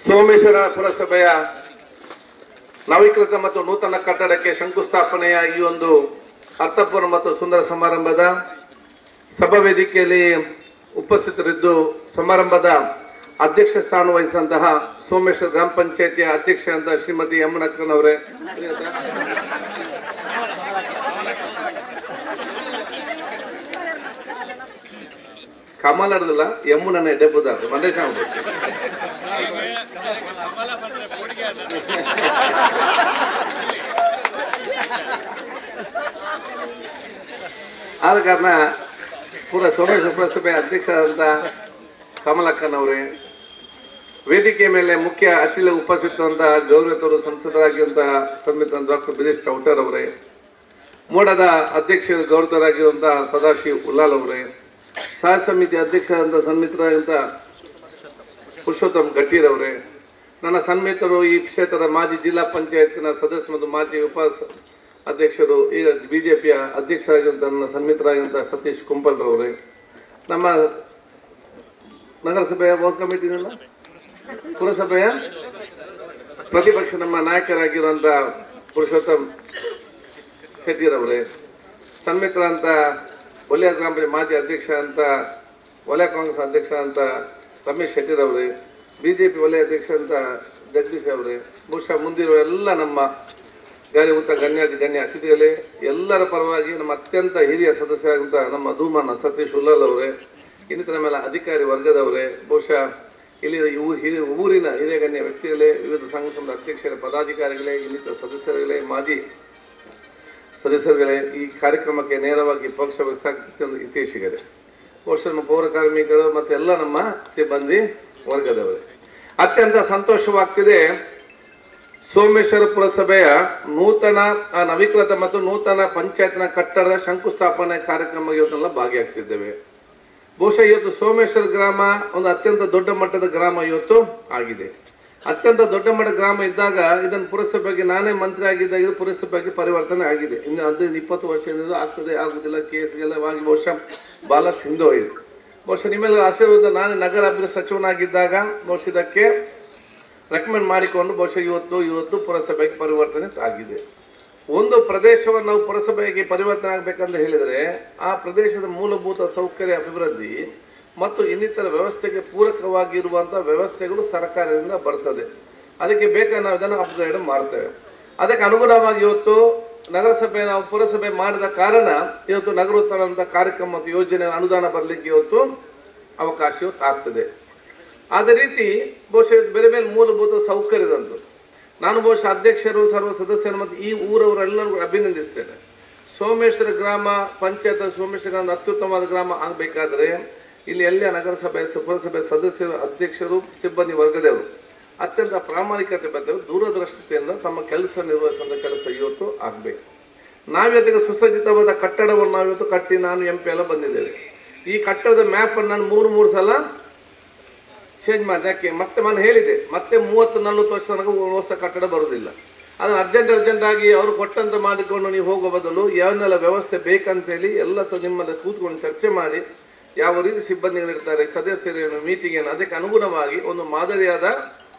ಸೋಮೇಶ್ವರ ಪುರಸಭೆಯ ನವೀಕೃತ ಮತ್ತು ನೂತನ ಕಟ್ಟಡಕ್ಕೆ ಶಂಕುಸ್ಥಾಪನೆಯ ಈ ಒಂದು ಅರ್ಥಪೂರ್ಣ ಮತ್ತು ಸುಂದರ ಸಮಾರಂಭದ ಸಭಾ ವೇದಿಕೆಯಲ್ಲಿ ಉಪಸ್ಥಿತರಿದ್ದು ಸಮಾರಂಭದ ಅಧ್ಯಕ್ಷ ಸ್ಥಾನ ವಹಿಸಿದಂತಹ ಸೋಮೇಶ್ವರ ಗ್ರಾಮ ಪಂಚಾಯತಿಯ ಅಧ್ಯಕ್ಷ ಅಂತ ಶ್ರೀಮತಿ ಯಮುನಕ್ಕನವರೇ, ಕಮಲರ್ದಲ್ಲ ಯಮುನನೇ ಡೆಬ್ಬುದಾರ ಮಂದೇಶ ಆದ ಕಾರಣ ಸೋಮೇಶ್ವರ ಪುರಸಭೆ ಅಧ್ಯಕ್ಷರಾದಂಥ ಕಮಲಕ್ಕನವರೇ, ವೇದಿಕೆ ಮೇಲೆ ಮುಖ್ಯ ಅತಿಥಿ ಉಪಸ್ಥಿತವಂತಹ ಗೌರವಿತರು ಸಂಸದರಾಗಿರುವಂತಹ ಸನ್ಮಿತ ಡಾಕ್ಟರ್ ಬಿದೇಶ್ ಚೌಟರ್ ಅವರೇ, ಮೋಡದ ಅಧ್ಯಕ್ಷರು ಗೌರವಿತರಾಗಿರುವಂತಹ ಸದಾಶಿವ್ ಉಲ್ಲಾಲ್ ಅವರೇ, ಸಹ ಸಮಿತಿ ಅಧ್ಯಕ್ಷರಾದಂಥ ಸನ್ಮಿತರಾಗಿರುವಂತಹ ಪುರುಷೋತ್ತಮ್ ಗಟ್ಟೀರ್ ಅವರೇ, ನನ್ನ ಸನ್ಮಿತರು ಈ ಕ್ಷೇತ್ರದ ಮಾಜಿ ಜಿಲ್ಲಾ ಪಂಚಾಯತ್ನ ಸದಸ್ಯ ಮತ್ತು ಮಾಜಿ ಉಪ ಅಧ್ಯಕ್ಷರು, ಈಗ ಬಿಜೆಪಿಯ ಅಧ್ಯಕ್ಷರಾಗಿರುವಂಥ ನನ್ನ ಸನ್ಮಿತರಾಗಿರುವಂಥ ಸತೀಶ್ ಕುಂಪಲ್ರವರೇ, ನಮ್ಮ ನಗರಸಭೆಯ ವಾರ್ಡ್ ಕಮಿಟಿನಲ್ಲ ಪುರಸಭೆಯ ಪ್ರತಿಪಕ್ಷ ನಮ್ಮ ನಾಯಕರಾಗಿರುವಂಥ ಪುರುಷೋತ್ತಮ್ ಶೆಟ್ಟಿರವರೇ, ಸನ್ಮಿತರಂತ ವಲಯ ಗ್ರಾಮ ಪಂಚಾಯತ್ ಮಾಜಿ ಅಧ್ಯಕ್ಷ ಅಂತ ವಲಯ ಕಾಂಗ್ರೆಸ್ ಅಧ್ಯಕ್ಷ ಅಂತ ರಮೇಶ್ ಶೆಟ್ಟಿರವರೇ, ಬಿಜೆಪಿ ವಲಯ ಅಧ್ಯಕ್ಷ ಅಂತ ಜಗದೀಶ್ ಅವರೇ, ಬಹುಶಃ ಮುಂದಿರುವ ಎಲ್ಲ ನಮ್ಮ ಗಣ್ಯ ಗಣ್ಯ ಅತಿಥಿಗಳೇ, ಎಲ್ಲರ ಪರವಾಗಿ ನಮ್ಮ ಅತ್ಯಂತ ಹಿರಿಯ ಸದಸ್ಯರಾದಂಥ ನಮ್ಮ ಧೂಮನ ಸತೀಶ್ ಉಲ್ಲಾಲ್ ಅವರೇ, ಇನ್ನಿತರ ಮೇಲೆ ಅಧಿಕಾರಿ ವರ್ಗದವರೇ, ಬಹುಶಃ ಇಲ್ಲಿ ಊರಿನ ಹಿರಿಯ ಗಣ್ಯ ವ್ಯಕ್ತಿಗಳೇ, ವಿವಿಧ ಸಂಘ ಸಂಘದ ಅಧ್ಯಕ್ಷರ ಪದಾಧಿಕಾರಿಗಳೇ, ಇನ್ನಿತರ ಸದಸ್ಯರುಗಳೇ, ಮಾಜಿ ಸದಸ್ಯರುಗಳೇ, ಈ ಕಾರ್ಯಕ್ರಮಕ್ಕೆ ನೇರವಾಗಿ ಪಕ್ಷ ಇತ್ತೀಚೆಗೆ ಬಹುಶಃ ನಮ್ಮ ಪೌರ ಕಾರ್ಮಿಕರು ಮತ್ತು ಎಲ್ಲ ನಮ್ಮ ಸಿಬ್ಬಂದಿ ವರ್ಗದವರೇ, ಅತ್ಯಂತ ಸಂತೋಷವಾಗ್ತಿದೆ. ಸೋಮೇಶ್ವರ ಪುರಸಭೆಯ ನವೀಕೃತ ಮತ್ತು ನೂತನ ಪಂಚಾಯತ್ನ ಕಟ್ಟಡದ ಶಂಕುಸ್ಥಾಪನೆ ಕಾರ್ಯಕ್ರಮ ಇವತ್ತೆಲ್ಲ ಭಾಗಿಯಾಗ್ತಿದ್ದೇವೆ. ಬಹುಶಃ ಇವತ್ತು ಸೋಮೇಶ್ವರ ಗ್ರಾಮ ಒಂದು ಅತ್ಯಂತ ದೊಡ್ಡ ಮಟ್ಟದ ಗ್ರಾಮ ಇವತ್ತು ಆಗಿದೆ. ಅತ್ಯಂತ ದೊಡ್ಡ ಮಟ್ಟದ ಗ್ರಾಮ ಇದ್ದಾಗ ಇದನ್ನು ಪುರಸಭೆಗೆ ನಾನೇ ಮಂತ್ರಿ ಆಗಿದ್ದಾಗ ಪುರಸಭೆಗೆ ಪರಿವರ್ತನೆ ಆಗಿದೆ. ಇನ್ನು 15-20 ವರ್ಷದಿಂದ ಆಗ್ತದೆ ಆಗುದಿಲ್ಲ ಕೇಸ್ಗೆಲ್ಲ ಆಗಿ ಬಹುಶಃ ಬಹಳಷ್ಟು ಹಿಂದೆ ಹೋಯಿತು. ಬಹುಶಃ ನಿಮ್ಮೆಲ್ಲ ಆಶೀರ್ವಾದ ನಾನೇ ನಗರ ಅಭಿವೃದ್ಧಿ ಸಚಿವನಾಗಿದ್ದಾಗ ಬಹುಶಃ ಇದಕ್ಕೆ ರೆಕಮೆಂಡ್ ಮಾಡಿಕೊಂಡು ಬಹುಶಃ ಇವತ್ತು ಪುರಸಭೆಗೆ ಪರಿವರ್ತನೆ ಆಗಿದೆ. ಒಂದು ಪ್ರದೇಶವನ್ನು ನಾವು ಪುರಸಭೆಗೆ ಪರಿವರ್ತನೆ ಆಗಬೇಕಂತ ಹೇಳಿದರೆ ಆ ಪ್ರದೇಶದ ಮೂಲಭೂತ ಸೌಕರ್ಯ ಅಭಿವೃದ್ಧಿ ಮತ್ತು ಇನ್ನಿತರ ವ್ಯವಸ್ಥೆಗೆ ಪೂರಕವಾಗಿರುವಂಥ ವ್ಯವಸ್ಥೆಗಳು ಸರ್ಕಾರದಿಂದ ಬರ್ತದೆ. ಅದಕ್ಕೆ ಬೇಕಾದ ನಾವು ಇದನ್ನು ಅಪ್ಗ್ರೇಡ್ ಮಾಡ್ತೇವೆ. ಅದಕ್ಕೆ ಅನುಗುಣವಾಗಿ ಇವತ್ತು ನಗರಸಭೆ ನಾವು ಪುರಸಭೆ ಮಾಡಿದ ಕಾರಣ ಇವತ್ತು ನಗರೋತ್ಥಾನ ಅಂತ ಕಾರ್ಯಕ್ರಮ ಮತ್ತು ಯೋಜನೆ ಅನುದಾನ ಬರಲಿಕ್ಕೆ ಇವತ್ತು ಅವಕಾಶ ಇವತ್ತು ಆಗ್ತದೆ. ಅದೇ ರೀತಿ ಬಹುಶಃ ಬೇರೆ ಬೇರೆ ಮೂಲಭೂತ ಸೌಕರ್ಯದಂತು ನಾನು ಬಹುಶಃ ಅಧ್ಯಕ್ಷರು ಸರ್ವ ಸದಸ್ಯರು ಮತ್ತು ಈ ಊರವರೆಲ್ಲರಿಗೂ ಅಭಿನಂದಿಸ್ತೇನೆ. ಸೋಮೇಶ್ವರ ಗ್ರಾಮ ಪಂಚಾಯತ್ ಸೋಮೇಶ್ವರ ಗ್ರಾಮ ಅತ್ಯುತ್ತಮವಾದ ಗ್ರಾಮ ಆಗಬೇಕಾದ್ರೆ ಇಲ್ಲಿ ಎಲ್ಲ ನಗರಸಭೆ ಪುರಸಭೆ ಸದಸ್ಯರು ಅಧ್ಯಕ್ಷರು ಸಿಬ್ಬಂದಿ ವರ್ಗದವರು ಅತ್ಯಂತ ಪ್ರಾಮಾಣಿಕತೆ ಬದ್ಧರು ದೂರದೃಷ್ಟಿಯಿಂದ ತಮ್ಮ ಕೆಲಸ ನಿರ್ವಹಿಸುವಂಥ ಕೆಲಸ ಇವತ್ತು ಆಗಬೇಕು. ನಾವಿವತ್ತಿಗೆ ಸುಸಜ್ಜಿತವಾದ ಕಟ್ಟಡವನ್ನು ನಾವಿವತ್ತು ಕಟ್ಟಿ ನಾನು MP ಎಲ್ಲ ಬಂದಿದ್ದೇವೆ. ಈ ಕಟ್ಟಡದ ಮ್ಯಾಪನ್ನು ನಾನು ಮೂರು ಸಲ ಚೇಂಜ್ ಮಾಡಿದೆ. ಯಾಕೆ ಮತ್ತೆ ನಾನು ಹೇಳಿದೆ ಮತ್ತೆ 30-40 ವರ್ಷ ತನಕ ಹೊಸ ಕಟ್ಟಡ ಬರುವುದಿಲ್ಲ. ಅದನ್ನು ಅರ್ಜೆಂಟಾಗಿ ಅವರು ಕೊಟ್ಟಂತ ಮಾಡಿಕೊಂಡು ನೀವು ಹೋಗೋ ಬದಲು ಯಾವನ್ನೆಲ್ಲ ವ್ಯವಸ್ಥೆ ಬೇಕಂತೇಳಿ ಎಲ್ಲ ನಿಮ್ಮಲ್ಲಿ ಕೂತ್ಕೊಂಡು ಚರ್ಚೆ ಮಾಡಿ ಯಾವ ರೀತಿ ಸಿಬ್ಬಂದಿಗಳಿರ್ತಾರೆ ಸದಸ್ಯರೇನು ಮೀಟಿಂಗ್ ಏನು ಅದಕ್ಕೆ ಅನುಗುಣವಾಗಿ ಒಂದು ಮಾದರಿಯಾದ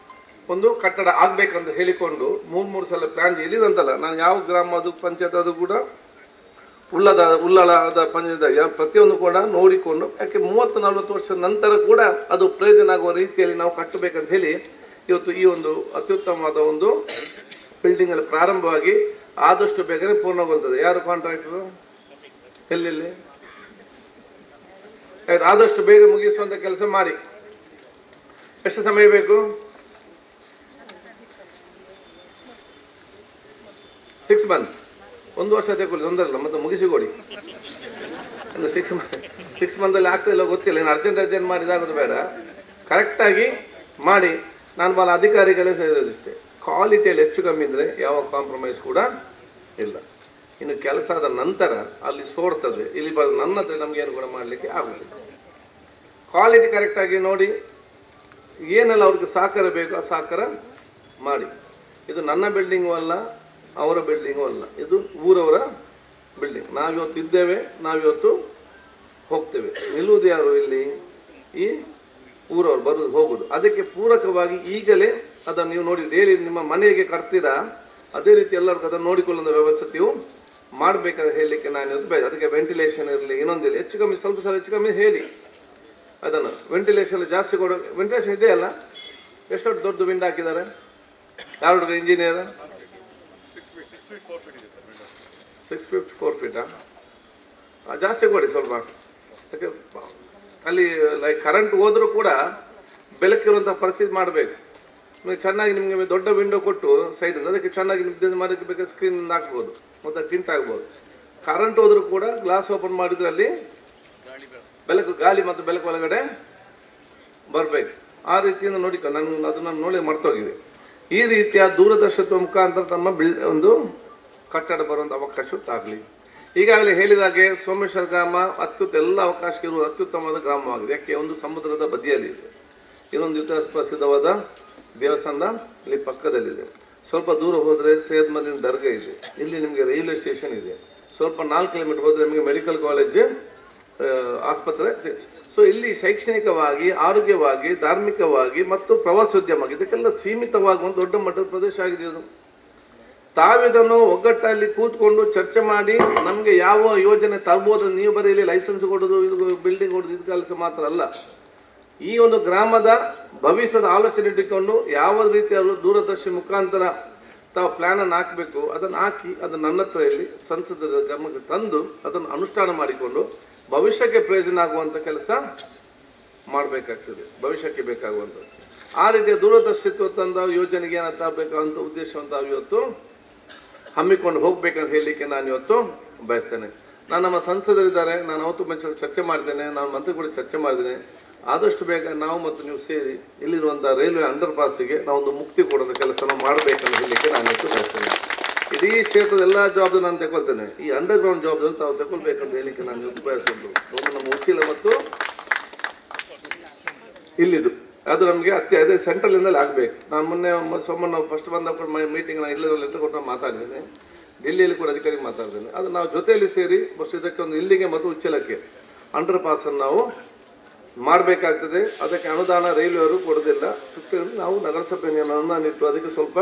ಒಂದು ಕಟ್ಟಡ ಆಗಬೇಕಂತ ಹೇಳಿಕೊಂಡು 3 ಸಲ ಪ್ಲಾನ್ ಇಲ್ಲಿದಂತಲ್ಲ ನಾನು ಯಾವ ಗ್ರಾಮ ಅದು ಪಂಚಾಯತ್ ಅದು ಕೂಡ ಉಳ್ಳಾಳದ ಪಂಚಾಯತ್ ಪ್ರತಿಯೊಂದು ಕೂಡ ನೋಡಿಕೊಂಡು ಯಾಕೆ 30-40 ವರ್ಷದ ನಂತರ ಕೂಡ ಅದು ಪ್ರಯೋಜನ ಆಗುವ ರೀತಿಯಲ್ಲಿ ನಾವು ಕಟ್ಟಬೇಕಂತ ಹೇಳಿ ಇವತ್ತು ಈ ಒಂದು ಅತ್ಯುತ್ತಮವಾದ ಒಂದು ಬಿಲ್ಡಿಂಗ್ ಅಲ್ಲಿ ಪ್ರಾರಂಭವಾಗಿ ಆದಷ್ಟು ಬೇಗನೆ ಪೂರ್ಣಗೊಳ್ತದೆ. ಯಾರು ಕಾಂಟ್ರಾಕ್ಟರು ಎಲ್ಲೆಲ್ಲಿ ಆದಷ್ಟು ಬೇಗ ಮುಗಿಸುವಂತ ಕೆಲಸ ಮಾಡಿ. ಎಷ್ಟು ಸಮಯ ಬೇಕು? 6 ಮಂತ್, 1 ವರ್ಷ ತಗೊಳ್ಳಿ, ತೊಂದರೆಲ್ಲ ಮತ್ತೆ ಮುಗಿಸಿಕೊಡಿ. ಅಂದರೆ 6 ಮಂತಲ್ಲಿ ಆಗ್ತದಿಲ್ಲ ಗೊತ್ತಿಲ್ಲ. ಏನು ಅರ್ಜೆಂಟ್ ಮಾಡಿದಾಗೋದು ಬೇಡ, ಕರೆಕ್ಟಾಗಿ ಮಾಡಿ. ನಾನು ಭಾಳ ಅಧಿಕಾರಿಗಳೇ ಸೇರಿರೋದಿಷ್ಟೇ, ಕ್ವಾಲಿಟಿಯಲ್ಲಿ ಹೆಚ್ಚು ಕಮ್ಮಿ ಇದ್ದರೆ ಯಾವ ಕಾಂಪ್ರಮೈಸ್ ಕೂಡ ಇಲ್ಲ. ಇನ್ನು ಕೆಲಸ ಆದ ನಂತರ ಅಲ್ಲಿ ಸೋಡ್ತದೆ, ಇಲ್ಲಿ ಬಂದು ನನ್ನ ಹತ್ರ ನಮಗೇನು ಕೂಡ ಮಾಡಲಿಕ್ಕೆ ಆಗೋದಿಲ್ಲ. ಕ್ವಾಲಿಟಿ ಕರೆಕ್ಟಾಗಿ ನೋಡಿ, ಏನೆಲ್ಲ ಅವ್ರಿಗೆ ಸಹಕಾರ ಬೇಕು ಆ ಸಹಕಾರ ಮಾಡಿ. ಇದು ನನ್ನ ಬಿಲ್ಡಿಂಗು ಅಲ್ಲ, ಅವರ ಬಿಲ್ಡಿಂಗು ಅಲ್ಲ, ಇದು ಊರವರ ಬಿಲ್ಡಿಂಗ್. ನಾವಿವತ್ತು ಇದ್ದೇವೆ, ನಾವಿವತ್ತು ಹೋಗ್ತೇವೆ. ನಿಲ್ಲುವುದು ಯಾರು ಇಲ್ಲಿ? ಈ ಊರವ್ರು ಬರುದು ಹೋಗುದು. ಅದಕ್ಕೆ ಪೂರಕವಾಗಿ ಈಗಲೇ ಅದನ್ನು ನೀವು ನೋಡಿ ಡೈಲಿ ನಿಮ್ಮ ಮನೆಗೆ ಕಟ್ತೀರಾ, ಅದೇ ರೀತಿ ಎಲ್ಲರಿಗೂ ಅದನ್ನು ನೋಡಿಕೊಳ್ಳುವ ವ್ಯವಸ್ಥೆಯು ಮಾಡಬೇಕಾದ್ರೆ ಹೇಳಲಿಕ್ಕೆ ನಾನು ಅದಕ್ಕೆ ವೆಂಟಿಲೇಷನ್ ಇರಲಿ, ಇನ್ನೊಂದಿಲ್ಲ, ಹೆಚ್ಚು ಕಮ್ಮಿ ಸ್ವಲ್ಪ ಸಲ ಹೆಚ್ಚು ಕಮ್ಮಿ ಹೇಳಿ ಅದನ್ನು. ವೆಂಟಿಲೇಷನ್ ಜಾಸ್ತಿ ಕೊಡೋ ವೆಂಟಿಲೇಷನ್ ಇದೆಯಲ್ಲ, ಎಷ್ಟು ದೊಡ್ಡ ವಿಂಡ್ ಹಾಕಿದ್ದಾರೆ, ಯಾರು ಇಂಜಿನಿಯರ್? 6 feet 4 feet ಜಾಸ್ತಿ ಕೊಡಿ ಸ್ವಲ್ಪ. ಯಾಕೆ ಅಲ್ಲಿ ಲೈಕ್ ಕರೆಂಟ್ ಹೋದ್ರೂ ಕೂಡ ಬೆಳಕಿರುವಂಥ ಪರಿಸ್ಥಿತಿ ಮಾಡಬೇಕು. ನೀವು ಚೆನ್ನಾಗಿ ನಿಮಗೆ ದೊಡ್ಡ ವಿಂಡೋ ಕೊಟ್ಟು ಸೈಡಿಂದ ಅದಕ್ಕೆ ಚೆನ್ನಾಗಿ ನಿರ್ದೇಶ ಮಾಡೋಕ್ಕೆ ಬೇಕಾದ ಸ್ಕ್ರೀನ್ ಹಾಕ್ಬೋದು, ಮತ್ತು ಟಿಂಟ್ ಆಗ್ಬೋದು. ಕರೆಂಟ್ ಹೋದ್ರೂ ಕೂಡ ಗ್ಲಾಸ್ ಓಪನ್ ಮಾಡಿದ್ರೆ ಅಲ್ಲಿ ಬೆಳಕು, ಗಾಳಿ ಮತ್ತು ಬೆಳಕು ಒಳಗಡೆ ಬರಬೇಕು. ಆ ರೀತಿಯಿಂದ ನೋಡಿಕೊಂಡು ನಾನು ಅದನ್ನು ನೋಡಿ ಮರ್ತೋಗಿದೆ. ಈ ರೀತಿಯ ದೂರದರ್ಶಕತ್ವ ಮುಖಾಂತರ ನಮ್ಮ ಒಂದು ಕಟ್ಟಡ ಬರುವಂಥ ಅವಕಾಶ ಆಗಲಿ. ಈಗಾಗಲೇ ಹೇಳಿದಾಗೆ ಸೋಮೇಶ್ವರ ಗ್ರಾಮ ಎಲ್ಲ ಅವಕಾಶ ಇರುವ ಅತ್ಯುತ್ತಮವಾದ ಗ್ರಾಮವಾಗಿದೆ. ಯಾಕೆ? ಒಂದು ಸಮುದ್ರದ ಬದಿಯಲ್ಲಿ ಇದೆ, ಇನ್ನೊಂದು ಇತಿಹಾಸ ಪ್ರಸಿದ್ಧವಾದ ದೇವಸ್ಥಾನ ಇಲ್ಲಿ ಪಕ್ಕದಲ್ಲಿದೆ. ಸ್ವಲ್ಪ ದೂರ ಹೋದರೆ ಸೈಯದ್ ಮದೀನ್ ದರ್ಗಾ ಇದೆ, ಇಲ್ಲಿ ನಿಮಗೆ ರೈಲ್ವೆ ಸ್ಟೇಷನ್ ಇದೆ. ಸ್ವಲ್ಪ 4 ಕಿಲೋಮೀಟರ್ ಹೋದರೆ ನಿಮಗೆ ಮೆಡಿಕಲ್ ಕಾಲೇಜ್, ಆಸ್ಪತ್ರೆ. ಸೊ ಇಲ್ಲಿ ಶೈಕ್ಷಣಿಕವಾಗಿ, ಆರೋಗ್ಯವಾಗಿ, ಧಾರ್ಮಿಕವಾಗಿ ಮತ್ತು ಪ್ರವಾಸೋದ್ಯಮ ಇದಕ್ಕೆಲ್ಲ ಸೀಮಿತವಾಗುವಂಥ ದೊಡ್ಡ ಮಟ್ಟದ ಪ್ರದೇಶ ಆಗಿದೆ ಇದು. ತಾವಿದನ್ನು ಒಗ್ಗಟ್ಟಲ್ಲಿ ಕೂತ್ಕೊಂಡು ಚರ್ಚೆ ಮಾಡಿ ನಮಗೆ ಯಾವ ಯೋಜನೆ ತರ್ಬೋದು, ನೀವು ಬರೀ ಇಲ್ಲಿ ಲೈಸೆನ್ಸ್ ಕೊಡೋದು, ಇದು ಬಿಲ್ಡಿಂಗ್ ಕೊಡೋದು, ಇದು ಕೆಲಸ ಮಾತ್ರ ಅಲ್ಲ. ಈ ಒಂದು ಗ್ರಾಮದ ಭವಿಷ್ಯದ ಆಲೋಚನೆ ಇಟ್ಟುಕೊಂಡು ಯಾವ ರೀತಿಯ ದೂರದರ್ಶಿ ಮುಖಾಂತರ ತಾವು ಪ್ಲ್ಯಾನನ್ನು ಹಾಕಬೇಕು ಅದನ್ನು ಹಾಕಿ ಅದನ್ನು ನನ್ನ ಹತ್ರ ಇಲ್ಲಿ ಸಂಸದರ ಗಮನಕ್ಕೆ ತಂದು ಅದನ್ನು ಅನುಷ್ಠಾನ ಮಾಡಿಕೊಂಡು ಭವಿಷ್ಯಕ್ಕೆ ಪ್ರಯೋಜನ ಆಗುವಂಥ ಕೆಲಸ ಮಾಡಬೇಕಾಗ್ತದೆ, ಭವಿಷ್ಯಕ್ಕೆ ಬೇಕಾಗುವಂಥದ್ದು. ಆ ರೀತಿಯ ದೂರದರ್ಶಿತ್ವ ತಂದ ಯೋಜನೆಗೆ ಏನಾಗ್ತಾ ಬೇಕಾದಂಥ ಉದ್ದೇಶವಂತ ಇವತ್ತು ಹಮ್ಮಿಕೊಂಡು ಹೋಗ್ಬೇಕಂತ ಹೇಳಲಿಕ್ಕೆ ನಾನು ಇವತ್ತು ಬಯಸ್ತೇನೆ. ನಮ್ಮ ಸಂಸದರಿದ್ದಾರೆ, ನಾನು ಅವತ್ತು ಚರ್ಚೆ ಮಾಡಿದ್ದೇನೆ, ನಾನು ಮಂತ್ರಿ ಕೂಡ ಚರ್ಚೆ ಮಾಡಿದ್ದೇನೆ. ಆದಷ್ಟು ಬೇಗ ನಾವು ಮತ್ತು ನೀವು ಸೇರಿ ಇಲ್ಲಿರುವಂಥ ರೈಲ್ವೆ ಅಂಡರ್ ಪಾಸಿಗೆ ನಾವೊಂದು ಮುಕ್ತಿ ಕೊಡೋದ ಕೆಲಸ ಮಾಡಬೇಕಂತ ಹೇಳಲಿಕ್ಕೆ ನಾನು ಇವತ್ತು ಬಯಸ್ತೇನೆ. ಇಡೀ ಕ್ಷೇತ್ರದ ಎಲ್ಲ ಜವಾಬ್ದಾರಿ ನಾನು ತಗೊಳ್ತೇನೆ, ಈ ಅಂಡರ್ ಗ್ರೌಂಡ್ ಜವಾಬ್ದಾರಿ ತಾವು ತಗೊಳ್ಬೇಕಂತ ಹೇಳಲಿಕ್ಕೆ ನಾನು ಇವತ್ತು ಬಯಸ್ಕೊಂಡು ಒಂದು ನಮ್ಮ ಉಚ್ಚಿಲ ಮತ್ತು ಇಲ್ಲಿದು ಅದು ನಮಗೆ ಅದೇ ಸೆಂಟ್ರಲಿಂದಲೇ ಆಗಬೇಕು. ನಾನು ಮೊನ್ನೆ ಸೋಮಣ್ಣ ಫಸ್ಟ್ ಬಂದప్పుడు ಮೀಟಿಂಗ್ ನಾನು ಇಲ್ಲರಲ್ಲಿ ಕೊಟ್ಟು ಮಾತಾಡಿದ್ದೇನೆ, ಡೆಲ್ಲಿಯಲ್ಲಿ ಕೂಡ ಅಧಿಕಾರಿಗೆ ಮಾತಾಡಿದ್ದೇನೆ. ಅದು ನಾವು ಜೊತೆಯಲ್ಲಿ ಸೇರಿ ಬಸ್ ಇದಕ್ಕೆ ಒಂದು ಇಲ್ಲಿಗೆ ಮತ್ತು ಉಚ್ಚಲಕ್ಕೆ ಅಂಡರ್ ಪಾಸನ್ನು ನಾವು ಮಾಡಬೇಕಾಗ್ತದೆ. ಅದಕ್ಕೆ ಅನುದಾನ ರೈಲ್ವೆಯವರು ಕೊಡೋದಿಲ್ಲ, ನಾವು ನಗರಸಭೆ ಅನುದಾನ ಇಟ್ಟು ಅದಕ್ಕೆ ಸ್ವಲ್ಪ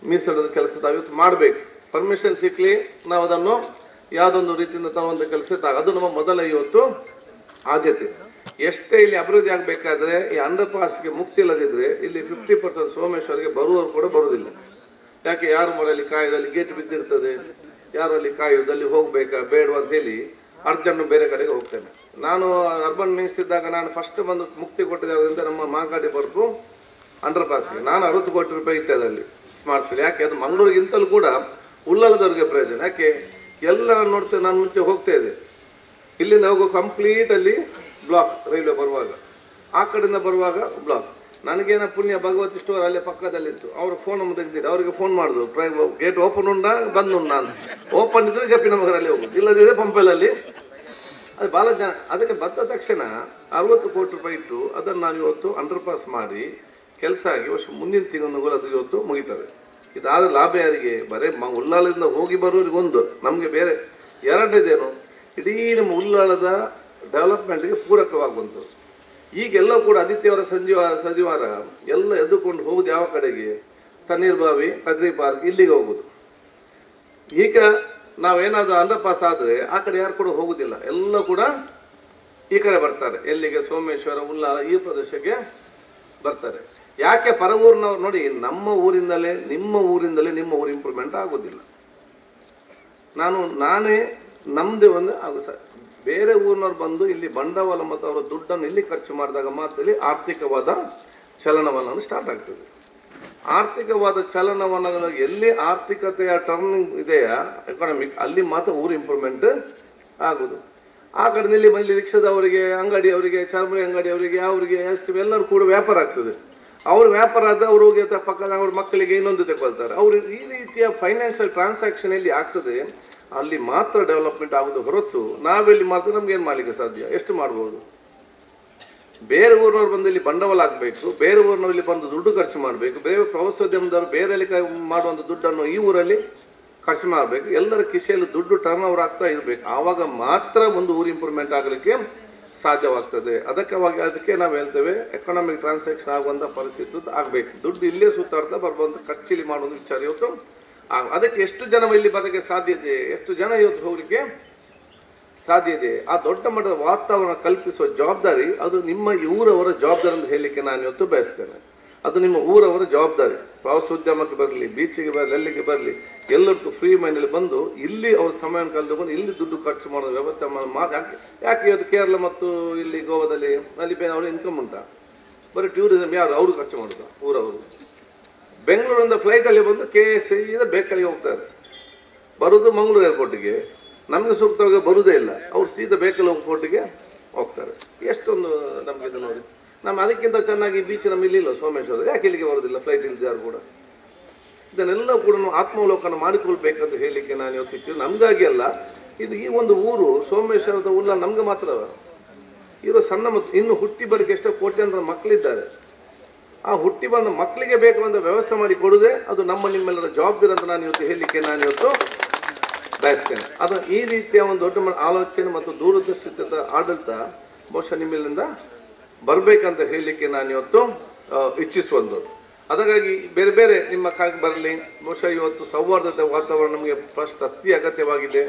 ಮೀಸಲದ ಕೆಲಸ ಇವತ್ತು ಮಾಡಬೇಕು. ಪರ್ಮಿಷನ್ ಸಿಕ್ಕಲಿ ನಾವು ಅದನ್ನು ಯಾವುದೊಂದು ರೀತಿಯಿಂದ ತರುವಂಥ ಕೆಲಸ ಅದು ನಮ್ಮ ಮೊದಲ ಇವತ್ತು ಆದ್ಯತೆ. ಎಷ್ಟೇ ಇಲ್ಲಿ ಅಭಿವೃದ್ಧಿ ಆಗಬೇಕಾದ್ರೆ ಈ ಅಂಡರ್ ಪಾಸ್ಗೆ ಮುಕ್ತಿ ಇಲ್ಲದಿದ್ದರೆ ಇಲ್ಲಿ 50% ಸೋಮೇಶ್ವರಿಗೆ ಬರುವವರು ಕೂಡ ಬರುವುದಿಲ್ಲ. ಯಾಕೆ? ಯಾರು ಮನೆಯಲ್ಲಿ ಕಾಯೋದಲ್ಲಿ ಗೇಟ್ ಬಿದ್ದಿರ್ತದೆ, ಯಾರು ಅಲ್ಲಿ ಕಾಯೋದಲ್ಲಿ ಹೋಗಬೇಕಾ ಬೇಡವಾ ಅಂತ ಹೇಳಿ ಅರ್ಜೆಂಟ್ ಬೇರೆ ಕಡೆಗೆ ಹೋಗ್ತೇನೆ. ನಾನು ಅರ್ಬನ್ ಮಿನಿಸ್ಟರ್ ಇದ್ದಾಗ ನಾನು ಫಸ್ಟ್ ಬಂದು ಮುಕ್ತಿ ಕೊಟ್ಟಿದ್ದಾದ್ರಿಂದ ನಮ್ಮ ಮಾಗಾಡಿ ಬರ್ಕು ಅಂಡರ್ ಪಾಸ್ಗೆ ನಾನು 60 ಕೋಟಿ ರೂಪಾಯಿ ಇಟ್ಟೆ ಅದರಲ್ಲಿ ಸ್ಮಾರ್ಟ್ ಸಿಟಿ. ಯಾಕೆ? ಅದು ಮಂಗಳೂರಿಗಿಂತಲೂ ಕೂಡ ಉಳ್ಳಾಲದವರಿಗೆ ಪ್ರಯೋಜನ. ಯಾಕೆ? ಎಲ್ಲರ ನೋಡ್ತೇವೆ, ನಾನು ಮುಂಚೆ ಹೋಗ್ತಾ ಇದೆ, ಇಲ್ಲಿಂದ ಹೋಗೋ ಕಂಪ್ಲೀಟ್ ಅಲ್ಲಿ ಬ್ಲಾಕ್, ರೈಲ್ವೆ ಬರುವಾಗ ಆ ಕಡೆಯಿಂದ ಬರುವಾಗ ಬ್ಲಾಕ್. ನನಗೇನ ಪುಣ್ಯ ಭಗವತಿ ಸ್ಟೋರ್ ಅಲ್ಲೇ ಪಕ್ಕದಲ್ಲಿತ್ತು, ಅವರು ಫೋನ್ ನಮ್ಗೆ ತೆಗೆದಿದ್ದು, ಅವರಿಗೆ ಫೋನ್ ಮಾಡಿದ್ರು, ಗೇಟ್ ಓಪನ್ ಉಂಟಾ ಬಂದು ನಾನು ಓಪನ್ ಇದ್ರೆ ಜಪ್ಪಿನ ಮಗರಲ್ಲಿ ಹೋಗುದು, ಇಲ್ಲದಿದ್ರೆ ಪಂಪೆಲಲ್ಲಿ. ಅದು ಭಾಳ ಜನ ಅದಕ್ಕೆ ಬಂದ ತಕ್ಷಣ 60 ಕೋಟಿ ರೂಪಾಯಿ ಇಟ್ಟು ಅದನ್ನು ನಾವು ಇವತ್ತು ಅಂಡರ್ ಪಾಸ್ ಮಾಡಿ ಕೆಲಸ ಆಗಿ ವರ್ಷ ಮುಂದಿನ ತಿಂಗಳು ಅದು ಇವತ್ತು ಮುಗಿತವೆ. ಇದಾದ ಲಾಭ ಯಾರಿಗೆ? ಬರೀ ಉಳ್ಳಾಲದಿಂದ ಹೋಗಿ ಬರೋರಿಗೊಂದು, ನಮಗೆ ಬೇರೆ ಎರಡನೇದೇನು, ಇಡೀ ನಮ್ಮ ಉಳ್ಳಾಲದ ಡೆವಲಪ್ಮೆಂಟ್ಗೆ ಪೂರಕವಾಗುವಂಥದ್ದು. ಈಗೆಲ್ಲ ಕೂಡ ಆದಿತ್ಯವಾರ ಸಜಿವಾರ ಎಲ್ಲ ಎದ್ದುಕೊಂಡು ಹೋಗುದು ಯಾವ ಕಡೆಗೆ? ತಣ್ಣೀರ್ಬಾವಿ, ಕದ್ರಿ ಪಾರ್ಕ್, ಇಲ್ಲಿಗೆ ಹೋಗುದು. ಈಗ ನಾವೇನಾದರೂ ಅಂಡರ್ ಪಾಸ್ ಆದರೆ ಆ ಕಡೆ ಯಾರು ಕೂಡ ಹೋಗುದಿಲ್ಲ, ಎಲ್ಲ ಕೂಡ ಈ ಕಡೆ ಬರ್ತಾರೆ. ಎಲ್ಲಿಗೆ? ಸೋಮೇಶ್ವರ, ಉಳ್ಳಾಲ ಈ ಪ್ರದೇಶಕ್ಕೆ ಬರ್ತಾರೆ. ಯಾಕೆ? ಪರ ಊರಿನವ್ರು ನೋಡಿ, ನಮ್ಮ ಊರಿಂದಲೇ ನಿಮ್ಮ ಊರು ಇಂಪ್ರೂವ್ಮೆಂಟ್ ಆಗೋದಿಲ್ಲ. ನಾನೇ ನಮ್ಮದೇ ಒಂದು ಆಗು ಸರ್, ಬೇರೆ ಊರಿನವ್ರು ಬಂದು ಇಲ್ಲಿ ಬಂಡವಾಳ ಮತ್ತು ಅವರ ದುಡ್ಡನ್ನು ಇಲ್ಲಿ ಖರ್ಚು ಮಾಡಿದಾಗ ಮಾತ್ರ ಇಲ್ಲಿ ಆರ್ಥಿಕವಾದ ಚಲನವಲನ ಸ್ಟಾರ್ಟ್ ಆಗ್ತದೆ. ಆರ್ಥಿಕವಾದ ಚಲನವಲನಗಳು ಎಲ್ಲಿ ಆರ್ಥಿಕತೆಯ ಟರ್ನಿಂಗ್ ಇದೆಯಾ ಎಕಾನಮಿಕ್, ಅಲ್ಲಿ ಮಾತ್ರ ಊರು ಇಂಪ್ರೂವ್ಮೆಂಟ್ ಆಗೋದು. ಆ ಕಡೆ ಇಲ್ಲಿ ರಿಕ್ಷಾದವರಿಗೆ, ಅಂಗಡಿಯವರಿಗೆ, ಚರ್ಮರಿ ಅಂಗಡಿಯವರಿಗೆ, ಅವರಿಗೆ ಎಲ್ಲರೂ ಕೂಡ ವ್ಯಾಪಾರ ಆಗ್ತದೆ. ಅವ್ರ ವ್ಯಾಪಾರ ಆದ ಅವ್ರು ಹೋಗಿ ಪಕ್ಕದ ಅವ್ರ ಮಕ್ಕಳಿಗೆ ಇನ್ನೊಂದು ತಗೊಳ್ತಾರೆ. ಅವರು ಈ ರೀತಿಯ ಫೈನಾನ್ಷಿಯಲ್ ಟ್ರಾನ್ಸಾಕ್ಷನ್ ಎಲ್ಲಿ ಆಗ್ತದೆ ಅಲ್ಲಿ ಮಾತ್ರ ಡೆವಲಪ್ಮೆಂಟ್ ಆಗೋದು ಹೊರತು ನಾವೆಲ್ಲಿ ಮಾತ್ರ ನಮ್ಗೆ ಏನು ಮಾಡಲಿಕ್ಕೆ ಸಾಧ್ಯ? ಎಷ್ಟು ಮಾಡ್ಬೋದು? ಬೇರೆ ಊರಿನವ್ರು ಬಂದು ಇಲ್ಲಿ ಬಂಡವಾಳ ಆಗಬೇಕು, ಬೇರೆ ಊರಿನಲ್ಲಿ ಬಂದು ದುಡ್ಡು ಖರ್ಚು ಮಾಡಬೇಕು, ಬೇರೆ ಪ್ರವಾಸೋದ್ಯಮದವರು ಬೇರೆ ಮಾಡುವಂಥ ದುಡ್ಡನ್ನು ಈ ಊರಲ್ಲಿ ಖರ್ಚು ಮಾಡಬೇಕು. ಎಲ್ಲರ ಕಿಸೆಯಲ್ಲಿ ದುಡ್ಡು ಟರ್ನ್ ಓವರ್ ಆಗ್ತಾ ಇರಬೇಕು. ಆವಾಗ ಮಾತ್ರ ಒಂದು ಊರು ಇಂಪ್ರೂವ್ಮೆಂಟ್ ಆಗಲಿಕ್ಕೆ ಸಾಧ್ಯವಾಗ್ತದೆ. ಅದಕ್ಕೆ ನಾವು ಹೇಳ್ತೇವೆ, ಎಕನಾಮಿಕ್ ಟ್ರಾನ್ಸಾಕ್ಷನ್ ಆಗುವಂಥ ಪರಿಸ್ಥಿತಿ ಆಗಬೇಕು. ದುಡ್ಡು ಇಲ್ಲೇ ಸುತ್ತಾಡ್ತಾ ಬರ್ಬಂತ ಖರ್ಚಿಲಿ ಮಾಡೋದು ವಿಚಾರ ಇವತ್ತು. ಅದಕ್ಕೆ ಎಷ್ಟು ಜನ ಇಲ್ಲಿ ಬರೋಕ್ಕೆ ಸಾಧ್ಯ ಇದೆ, ಎಷ್ಟು ಜನ ಇವತ್ತು ಹೋಗಲಿಕ್ಕೆ ಸಾಧ್ಯ ಇದೆ, ಆ ದೊಡ್ಡ ಮಟ್ಟದ ವಾತಾವರಣ ಕಲ್ಪಿಸುವ ಜವಾಬ್ದಾರಿ ಅದು ನಿಮ್ಮ ಊರವರ ಜವಾಬ್ದಾರಿ ಅಂತ ಹೇಳಲಿಕ್ಕೆ ನಾನು ಇವತ್ತು ಬಯಸ್ತೇನೆ. ಅದು ನಿಮ್ಮ ಊರವರ ಜವಾಬ್ದಾರಿ. ಪ್ರವಾಸೋದ್ಯಮಕ್ಕೆ ಬರಲಿ, ಬೀಚಿಗೆ ಬರಲಿ, ಎಲ್ಲಿಗೆ ಬರಲಿ, ಎಲ್ಲರಿಗೂ ಫ್ರೀ ಮೈಂಡಲ್ಲಿ ಬಂದು ಇಲ್ಲಿ ಅವ್ರ ಸಮಯವನ್ನು ಕಳೆದುಕೊಂಡು ಇಲ್ಲಿ ದುಡ್ಡು ಖರ್ಚು ಮಾಡೋದು ವ್ಯವಸ್ಥೆ ಮಾಡೋದು. ಯಾಕೆ ಇವತ್ತು ಕೇರಳ ಮತ್ತು ಇಲ್ಲಿ ಗೋವಾದಲ್ಲಿ ಅಲ್ಲಿ ಅವ್ರ ಇನ್ಕಮ್ ಉಂಟಾ? ಬರೀ ಟೂರಿಸಮ್ ಯಾರು ಅವರು ಖರ್ಚು ಮಾಡೋದು? ಊರವರು ಬೆಂಗಳೂರಿಂದ ಫ್ಲೈಟಲ್ಲಿ ಬಂದು KSI ಬೇಕಲ್ಲಿಗೆ ಹೋಗ್ತಾರೆ, ಬರೋದು ಮಂಗಳೂರು ಏರ್ಪೋರ್ಟಿಗೆ. ನಮಗೆ ಸೂಕ್ತವಾಗಿ ಬರುವುದೇ ಇಲ್ಲ, ಅವ್ರು ಸೀದಾ ಬೇಕಲ್ಲಿ ಏರ್ಪೋರ್ಟಿಗೆ ಹೋಗ್ತಾರೆ. ಎಷ್ಟೊಂದು ನಮಗೆ ಇದು ನೋಡಿ. ನಮ್ಮ ಅದಕ್ಕಿಂತ ಚೆನ್ನಾಗಿ ಬೀಚ್ ನಮ್ಮ ಇಲ್ಲಿಲ್ಲ ಸೋಮೇಶ್ವರ, ಯಾಕೆ ಇಲ್ಲಿಗೆ ಬರೋದಿಲ್ಲ? ಫ್ಲೈಟ್ ಇಲ್ಲದೆ ಯಾರು ಕೂಡ. ಇದನ್ನೆಲ್ಲ ಕೂಡ ನಾವು ಆತ್ಮಾವಲೋಕನ ಮಾಡಿಕೊಳ್ಬೇಕಂತ ಹೇಳಲಿಕ್ಕೆ ನಾನು ಯೋಚಿಸಿ, ನಮಗಾಗಿ ಅಲ್ಲ, ಇದು ಈ ಒಂದು ಊರು ಸೋಮೇಶ್ವರದ ಉಲ್ಲ ನಮ್ಗೆ ಮಾತ್ರವ ಇರೋ ಸಣ್ಣ ಮತ್ತು ಇನ್ನು ಹುಟ್ಟಿ ಬರಕ್ಕೆ ಎಷ್ಟೋ ಕೋಟ್ಯಾಂತರ ಮಕ್ಕಳಿದ್ದಾರೆ. ಆ ಹುಟ್ಟಿ ಬಂದ ಮಕ್ಕಳಿಗೆ ಬೇಕಾದಂಥ ವ್ಯವಸ್ಥೆ ಮಾಡಿ ಕೊಡುವುದೇ ಅದು ನಮ್ಮ ನಿಮ್ಮೆಲ್ಲರ ಜವಾಬ್ದಾರಿ ಅಂತ ನಾನು ಇವತ್ತು ಹೇಳಲಿಕ್ಕೆ ನಾನು ಇವತ್ತು ಬಯಸ್ತೇನೆ. ಅದು ಈ ರೀತಿಯ ಒಂದು ದೊಡ್ಡ ಆಲೋಚನೆ ಮತ್ತು ದೂರದೃಷ್ಟಿತ ಆಡಳಿತ ಬಹುಶಃ ನಿಮ್ಮಿಂದ ಬರಬೇಕಂತ ಹೇಳಲಿಕ್ಕೆ ನಾನು ಇವತ್ತು ಇಚ್ಛಿಸುವಂಥದ್ದು. ಅದಕ್ಕಾಗಿ ಬೇರೆ ಬೇರೆ ನಿಮ್ಮ ಕಾಲಕ್ಕೆ ಬರಲಿ. ಬಹುಶಃ ಇವತ್ತು ಸೌಹಾರ್ದತೆ ವಾತಾವರಣ ನಮಗೆ ಫಸ್ಟ್ ಅತಿ ಅಗತ್ಯವಾಗಿದೆ.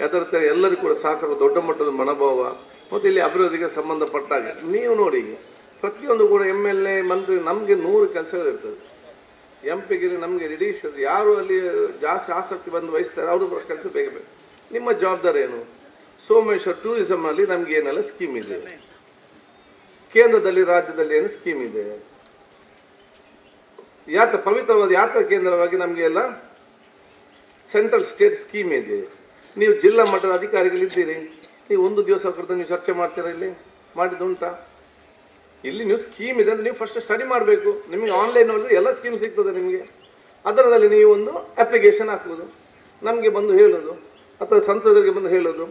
ಯಾಕಂದರೆ ಎಲ್ಲರಿಗೂ ಕೂಡ ಸಾಕಾರ ದೊಡ್ಡ ಮಟ್ಟದ ಮನೋಭಾವ ಮತ್ತು ಇಲ್ಲಿ ಅಭಿವೃದ್ಧಿಗೆ ಸಂಬಂಧಪಟ್ಟಾಗ ನೀವು ನೋಡಿ, ಪ್ರತಿಯೊಂದು ಕೂಡ MLA ಮಂತ್ರಿ ನಮಗೆ 100 ಕೆಲಸಗಳಿರ್ತದೆ. MP ಗಿರಿ ನಮಗೆ ರಿಡೀಶ್ ಯಾರು ಅಲ್ಲಿ ಜಾಸ್ತಿ ಆಸಕ್ತಿ ಬಂದು ವಹಿಸ್ತಾರೆ ಅವರು ಕೆಲಸ ಬೇಗ ಬೇಕು. ನಿಮ್ಮ ಜವಾಬ್ದಾರಿ ಏನು? ಸೋಮೇಶ್ವರ ಟೂರಿಸಮ್ನಲ್ಲಿ ನಮಗೆ ಏನೆಲ್ಲ ಸ್ಕೀಮ್ ಇದೆ, ಕೇಂದ್ರದಲ್ಲಿ ರಾಜ್ಯದಲ್ಲಿ ಏನು ಸ್ಕೀಮ್ ಇದೆ, ಪವಿತ್ರವಾದ ಯಾತ್ರಾ ಕೇಂದ್ರವಾಗಿ ನಮಗೆ ಎಲ್ಲ ಸೆಂಟ್ರಲ್ ಸ್ಟೇಟ್ ಸ್ಕೀಮ್ ಇದೆ. ನೀವು ಜಿಲ್ಲಾ ಮಟ್ಟದ ಅಧಿಕಾರಿಗಳಿದ್ದೀರಿ, ನೀವು ಒಂದು ದಿವಸ ಕುರಿತು ನೀವು ಚರ್ಚೆ ಮಾಡ್ತೀರಾ? ಇಲ್ಲಿ ಮಾಡಿದ್ದುಂಟಾ? ಇಲ್ಲಿ ನೀವು ಸ್ಕೀಮ್ ಇದೆ ನೀವು ಫಸ್ಟ್ ಸ್ಟಡಿ ಮಾಡಬೇಕು. ನಿಮಗೆ ಆನ್ಲೈನ್ ನೋಡಿದ್ರೆ ಎಲ್ಲ ಸ್ಕೀಮ್ ಸಿಗ್ತದೆ ನಿಮಗೆ. ಅದರಲ್ಲಿ ನೀವು ಒಂದು ಅಪ್ಲಿಕೇಶನ್ ಹಾಕೋದು, ನಮಗೆ ಬಂದು ಹೇಳೋದು ಅಥವಾ ಸಂಸದರಿಗೆ ಬಂದು ಹೇಳೋದು.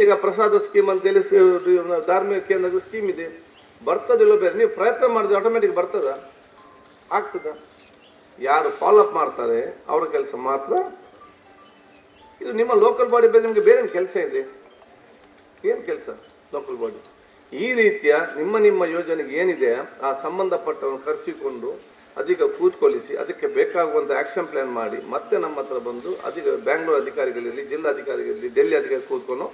ಈಗ ಪ್ರಸಾದ ಸ್ಕೀಮ್ ಅಂತೇಳಿ ಧಾರ್ಮಿಕ ಕೇಂದ್ರದ ಸ್ಕೀಮ್ ಇದೆ, ಬರ್ತದಿಲ್ಲ ಬೇರೆ. ನೀವು ಪ್ರಯತ್ನ ಮಾಡಿದ್ರೆ ಆಟೋಮೆಟಿಕ್ ಬರ್ತದ? ಆಗ್ತದ? ಯಾರು ಫಾಲೋಅಪ್ ಮಾಡ್ತಾರೆ ಅವರ ಕೆಲಸ ಮಾತ್ರ. ಇದು ನಿಮ್ಮ ಲೋಕಲ್ ಬಾಡಿ ಬೇರೆ, ನಿಮಗೆ ಬೇರೆ ಕೆಲಸ ಇದೆ. ಏನು ಕೆಲಸ ಲೋಕಲ್ ಬಾಡಿ? ಈ ರೀತಿಯ ನಿಮ್ಮ ಯೋಜನೆಗೆ ಏನಿದೆ ಆ ಸಂಬಂಧಪಟ್ಟವನ್ನು ಕರೆಸಿಕೊಂಡು ಅದಕ್ಕೆ ಕೂತ್ಕೊಳಿಸಿ ಅದಕ್ಕೆ ಬೇಕಾಗುವಂಥ ಆ್ಯಕ್ಷನ್ ಪ್ಲ್ಯಾನ್ ಮಾಡಿ ಮತ್ತೆ ನಮ್ಮ ಹತ್ರ ಬಂದು ಬ್ಯಾಂಗ್ಳೂರು ಅಧಿಕಾರಿಗಳಿರಲಿ, ಜಿಲ್ಲಾ ಅಧಿಕಾರಿಗಳಿರಲಿ, ಡೆಲ್ಲಿ ಅಧಿಕಾರಿ ಕೂತ್ಕೊಂಡು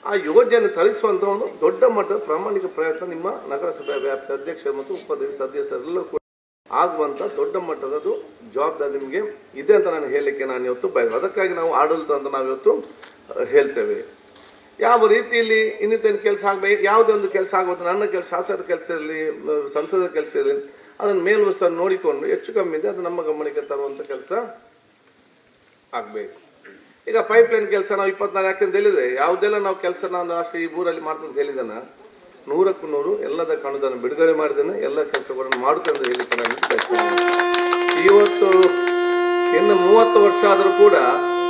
ಆ ಯೋಜನೆ ತರಿಸುವಂಥ ಒಂದು ದೊಡ್ಡ ಮಟ್ಟದ ಪ್ರಾಮಾಣಿಕ ಪ್ರಯತ್ನ ನಿಮ್ಮ ನಗರಸಭೆ ವ್ಯಾಪ್ತಿಯ ಅಧ್ಯಕ್ಷ ಮತ್ತು ಉಪಾಧ್ಯಕ್ಷ ಸದಸ್ಯರೆಲ್ಲರೂ ಕೂಡ ಆಗುವಂಥ ದೊಡ್ಡ ಮಟ್ಟದದು ಜವಾಬ್ದಾರಿ ನಿಮಗೆ ಇದೆ ಅಂತ ನಾನು ಹೇಳಲಿಕ್ಕೆ ನಾನು ಇವತ್ತು ಅದಕ್ಕಾಗಿ ನಾವು ಆಡಳಿತ ಅಂತ ನಾವು ಇವತ್ತು ಹೇಳ್ತೇವೆ. ಯಾವ ರೀತಿಯಲ್ಲಿ ಇನ್ನಿತೇನು ಕೆಲಸ ಆಗಬೇಕು, ಯಾವುದೇ ಒಂದು ಕೆಲಸ ಆಗೋದು, ನನ್ನ ಕೆಲಸ, ಶಾಸಕರ ಕೆಲಸ ಇರಲಿ, ಸಂಸದರ ಕೆಲಸ ಇರಲಿ, ಅದನ್ನು ಮೇಲ್ವಸ್ತು ನೋಡಿಕೊಂಡು ಹೆಚ್ಚು ಕಮ್ಮಿ ಇದೆ ಅದು ನಮ್ಮ ಗಮನಕ್ಕೆ ತರುವಂಥ ಕೆಲಸ ಆಗಬೇಕು. ಈಗ ಪೈಪ್ಲೈನ್ ಕೆಲಸ ನಾವು 24 ಯಾಕೆಂತ ಹೇಳಿದರೆ ಯಾವುದೆಲ್ಲ ನಾವು ಕೆಲಸ ನಾನು ಅಷ್ಟೇ ಈ ಊರಲ್ಲಿ ಮಾಡ್ತೀನಿ ಅಂತ ಹೇಳಿದಾನ 100ಕ್ಕೂ 100 ಎಲ್ಲದ ಕಣದನ್ನು ಬಿಡುಗಡೆ ಮಾಡಿದ್ದೇನೆ. ಎಲ್ಲ ಕೆಲಸಗಳನ್ನು ಮಾಡುತ್ತೇನೆ ಅಂತ ಹೇಳಿಕ್ಕೆ ನಾನು ಇವತ್ತು ಇನ್ನು 30 ವರ್ಷ ಆದರೂ ಕೂಡ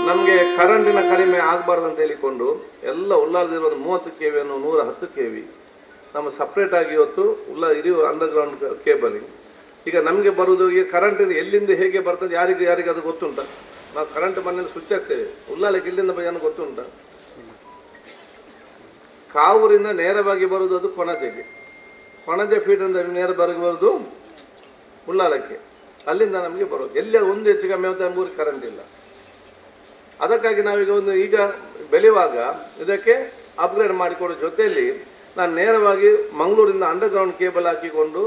ನಮಗೆ ಕರೆಂಟಿನ ಕಡಿಮೆ ಆಗಬಾರ್ದು ಅಂತ ಹೇಳಿಕೊಂಡು ಎಲ್ಲ ಉಲ್ಲಾಲದಿರೋದು 30 kV ಅನ್ನು 110 kV ನಮ್ಮ ಸಪ್ರೇಟಾಗಿ ಇವತ್ತು ಇಡೀ ಅಂಡರ್ಗ್ರೌಂಡ್ ಕೇಬಲಿಂಗ್. ಈಗ ನಮಗೆ ಬರುವುದು ಈಗ ಕರೆಂಟ್ ಎಲ್ಲಿಂದ ಹೇಗೆ ಬರ್ತದೆ ಯಾರಿಗೆ ಅದು ಗೊತ್ತುಂಟ? ನಾವು ಕರೆಂಟ್ ಮನೇಲಿ ಸ್ವಿಚ್ ಆಗ್ತೇವೆ, ಉಲ್ಲಾಲಕ್ಕೆ ಇಲ್ಲಿಂದ ಏನೋ ಗೊತ್ತುಂಟ? ಕಾವೂರಿಂದ ನೇರವಾಗಿ ಬರುವುದು ಅದು ಕೊಣಜೆ ಫೀಟಿಂದ ನೇರವಾಗಿ ಬರೋದು ಉಲ್ಲಾಲಕ್ಕೆ, ಅಲ್ಲಿಂದ ನಮಗೆ ಬರೋದು. ಎಲ್ಲಿ ಒಂದು ಹೆಚ್ಚು ಕಮ್ಮಿ ಆಗುತ್ತೆ ನಮ್ಮೂರಿಗೆ ಕರೆಂಟ್ ಇಲ್ಲ. ಅದಕ್ಕಾಗಿ ನಾವೀಗ ಈಗ ಬೆಳೆಯುವಾಗ ಇದಕ್ಕೆ ಅಪ್ಗ್ರೇಡ್ ಮಾಡಿಕೊಡೋ ಜೊತೆಯಲ್ಲಿ ನಾನು ನೇರವಾಗಿ ಮಂಗಳೂರಿಂದ ಅಂಡರ್ಗ್ರೌಂಡ್ ಕೇಬಲ್ ಹಾಕಿಕೊಂಡು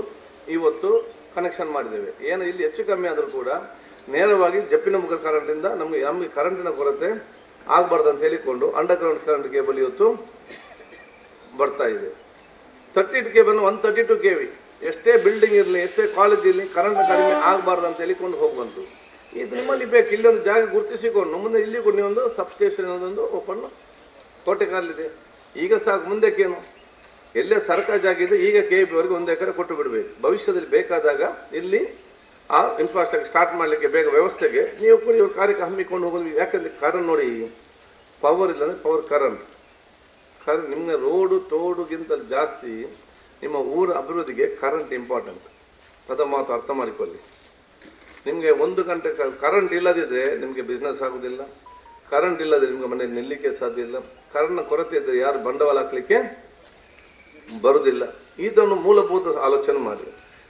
ಇವತ್ತು ಕನೆಕ್ಷನ್ ಮಾಡಿದ್ದೇವೆ. ಏನು ಇಲ್ಲಿ ಹೆಚ್ಚು ಕಮ್ಮಿ ಆದರೂ ಕೂಡ ನೇರವಾಗಿ ಜಪ್ಪಿನ ಮುಖ ಕರೆಂಟಿಂದ ನಮಗೆ ಕರೆಂಟಿನ ಕೊರತೆ ಆಗಬಾರ್ದು ಅಂತ ಹೇಳಿಕೊಂಡು ಅಂಡರ್ಗ್ರೌಂಡ್ ಕರೆಂಟ್ ಕೇಬಲ್ ಇವತ್ತು ಬರ್ತಾ ಇದೆ. 32 ಕೇಬಲ್ 132 kV ಎಷ್ಟೇ ಬಿಲ್ಡಿಂಗ್ ಇರಲಿ, ಎಷ್ಟೇ ಕಾಲೇಜ್ ಇರಲಿ, ಕರೆಂಟ್ ಕಡಿಮೆ ಆಗಬಾರ್ದು ಅಂತ ಹೇಳಿಕೊಂಡು ಹೋಗುವಂತು. ಇದು ನಿಮ್ಮಲ್ಲಿ ಬೇಕು. ಇಲ್ಲೊಂದು ಜಾಗ ಗುರುತಿಸಿಕೊಂಡು ಮುಂದೆ ಇಲ್ಲಿ ಕೂಡ ನೀವೊಂದು ಸಬ್ಸ್ಟೇಷನ್ ಅನ್ನೋದೊಂದು ಓಪನ್ ಕೋಟೆಕಾಲಿದೆ. ಈಗ ಸಾಕು, ಮುಂದಕ್ಕೇನು ಎಲ್ಲೇ ಸರ್ಕಾರಿ ಜಾಗ ಇದೆ ಈಗ KEB ವರೆಗೆ 1 ಎಕರೆ ಕೊಟ್ಟು ಬಿಡಬೇಕು. ಭವಿಷ್ಯದಲ್ಲಿ ಬೇಕಾದಾಗ ಇಲ್ಲಿ ಆ ಇನ್ಫ್ರಾಸ್ಟ್ರಕ್ಚರ್ ಸ್ಟಾರ್ಟ್ ಮಾಡಲಿಕ್ಕೆ ಬೇಗ ವ್ಯವಸ್ಥೆಗೆ ನೀವು ಕೂಡ ಇವಾಗ ಕಾರ್ಯಕ್ಕೆ ಹಮ್ಮಿಕೊಂಡು ಹೋಗೋದು. ಯಾಕಂದರೆ ಕರೆಂಟ್ ನೋಡಿ, ಪವರ್ ಇಲ್ಲಾಂದರೆ ಪವರ್ ಕರೆಂಟ್ ನಿಮಗೆ ರೋಡು ತೋಡುಗಿಂತ ಜಾಸ್ತಿ ನಿಮ್ಮ ಊರ ಅಭಿವೃದ್ಧಿಗೆ ಕರೆಂಟ್ ಇಂಪಾರ್ಟೆಂಟ್. ಅದ ಮಾತು ಅರ್ಥ ಮಾಡಿಕೊಳ್ಳಿ. ನಿಮಗೆ 1 ಗಂಟೆ ಕರೆಂಟ್ ಇಲ್ಲದಿದ್ದರೆ ನಿಮಗೆ ಬಿಸ್ನೆಸ್ ಆಗೋದಿಲ್ಲ, ಕರೆಂಟ್ ಇಲ್ಲದೆ ನಿಮ್ಗೆ ಮನೆ ನಿಲ್ಲಕ್ಕೆ ಸಾಧ್ಯ ಇಲ್ಲ. ಕರೆಂಟ್ನ ಕೊರತೆ ಇದ್ದರೆ ಯಾರು ಬಂಡವಾಳ ಹಾಕ್ಲಿಕ್ಕೆ ಬರುವುದಿಲ್ಲ. ಇದನ್ನು ಮೂಲಭೂತ ಆಲೋಚನೆ ಮಾಡಿ.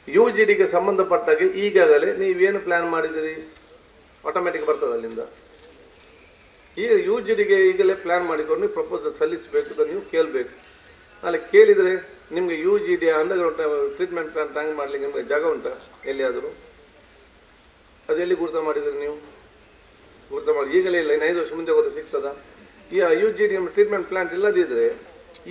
UGDಗೆ ಸಂಬಂಧಪಟ್ಟಾಗೆ ಈಗಾಗಲೇ ನೀವೇನು ಪ್ಲಾನ್ ಮಾಡಿದ್ದೀರಿ ಆಟೋಮೆಟಿಕ್ ಬರ್ತದೆ ಅಲ್ಲಿಂದ. ಈಗ UGDಗೆ ಈಗಲೇ ಪ್ಲಾನ್ ಮಾಡಿಕೊಂಡು ನೀವು ಪ್ರಪೋಸಲ್ ಸಲ್ಲಿಸಬೇಕು ಅಂತ ನೀವು ಕೇಳಬೇಕು. ನಾಳೆ ಕೇಳಿದರೆ ನಿಮಗೆ UGD underground treatment plan tank ಮಾಡಲಿಕ್ಕೆ ನಿಮಗೆ ಜಾಗ ಉಂಟಾ ಎಲ್ಲಿಯಾದರೂ? ಅದೆಲ್ಲಿ ಗುರುತ ಮಾಡಿದರೆ ನೀವು? ಗುರುತ ಮಾಡಿ ಈಗಲೇ ಇಲ್ಲ, ಇನ್ನು 5 ವರ್ಷ ಮುಂದೆ ಹೋದ್ರೆ ಸಿಗ್ತದಾ? ಈ UGD ಟ್ರೀಟ್ಮೆಂಟ್ ಪ್ಲಾಂಟ್ ಇಲ್ಲದಿದ್ದರೆ,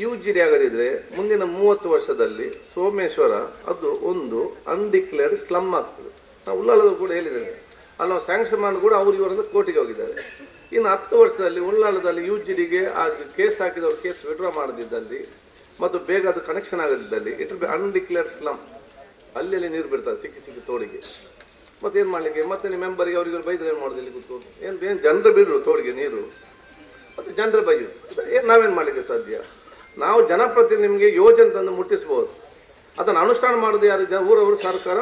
UGD ಆಗದಿದ್ದರೆ ಮುಂದಿನ 30 ವರ್ಷದಲ್ಲಿ ಸೋಮೇಶ್ವರ ಅದು ಒಂದು ಅನ್ಡಿಕ್ಲೇರ್ಡ್ ಸ್ಲಮ್ ಆಗ್ತದೆ. ನಾವು ಉಳ್ಳಾಳದ ಕೂಡ ಹೇಳಿದ್ದೇವೆ, ಅಲ್ಲಿ ನಾವು ಸ್ಯಾಂಕ್ಷನ್ ಮಾಡಿ ಕೂಡ ಅವ್ರು ಇವರಿಂದ ಕೋರ್ಟಿಗೆ ಹೋಗಿದ್ದಾರೆ. ಇನ್ನು 10 ವರ್ಷದಲ್ಲಿ ಉಳ್ಳಾಳದಲ್ಲಿ UGDಗೆ ಆ ಕೇಸ್ ಹಾಕಿದವರು ಕೇಸ್ ವಿಡ್ರಾ ಮಾಡದಿದ್ದಲ್ಲಿ ಮತ್ತು ಬೇಗ ಅದು ಕನೆಕ್ಷನ್ ಆಗದಿದ್ದಲ್ಲಿ it will be undeclared slum. ಅಲ್ಲಿ ನೀರು ಬಿಡ್ತಾರೆ ಸಿಕ್ಕಿ ತೋಡಿಗೆ. ಮತ್ತೇನು ಮಾಡಲಿಕ್ಕೆ? ಮತ್ತೆ ನಿಮ್ಮ ಮೆಂಬರಿಗೆ ಅವ್ರಿಗೆ ಬೈದ್ರೆ ಏನು ಮಾಡೋದು? ಇಲ್ಲಿ ಕೂತ್ಕೊಂಡು ಏನು ಜನರು ಬಿಡ್ರು ತೋಡಿಗೆ ನೀರು, ಮತ್ತು ಜನರು ಬೈಯೋದು. ಏನು ನಾವೇನು ಮಾಡಲಿಕ್ಕೆ ಸಾಧ್ಯ? ನಾವು ಜನಪ್ರತಿನಿಧಿ ನಿಮಗೆ ಯೋಜನೆ ತಂದು ಮುಟ್ಟಿಸ್ಬೋದು, ಅದನ್ನು ಅನುಷ್ಠಾನ ಮಾಡೋದು ಯಾರು? ಊರವರು ಸರ್ಕಾರ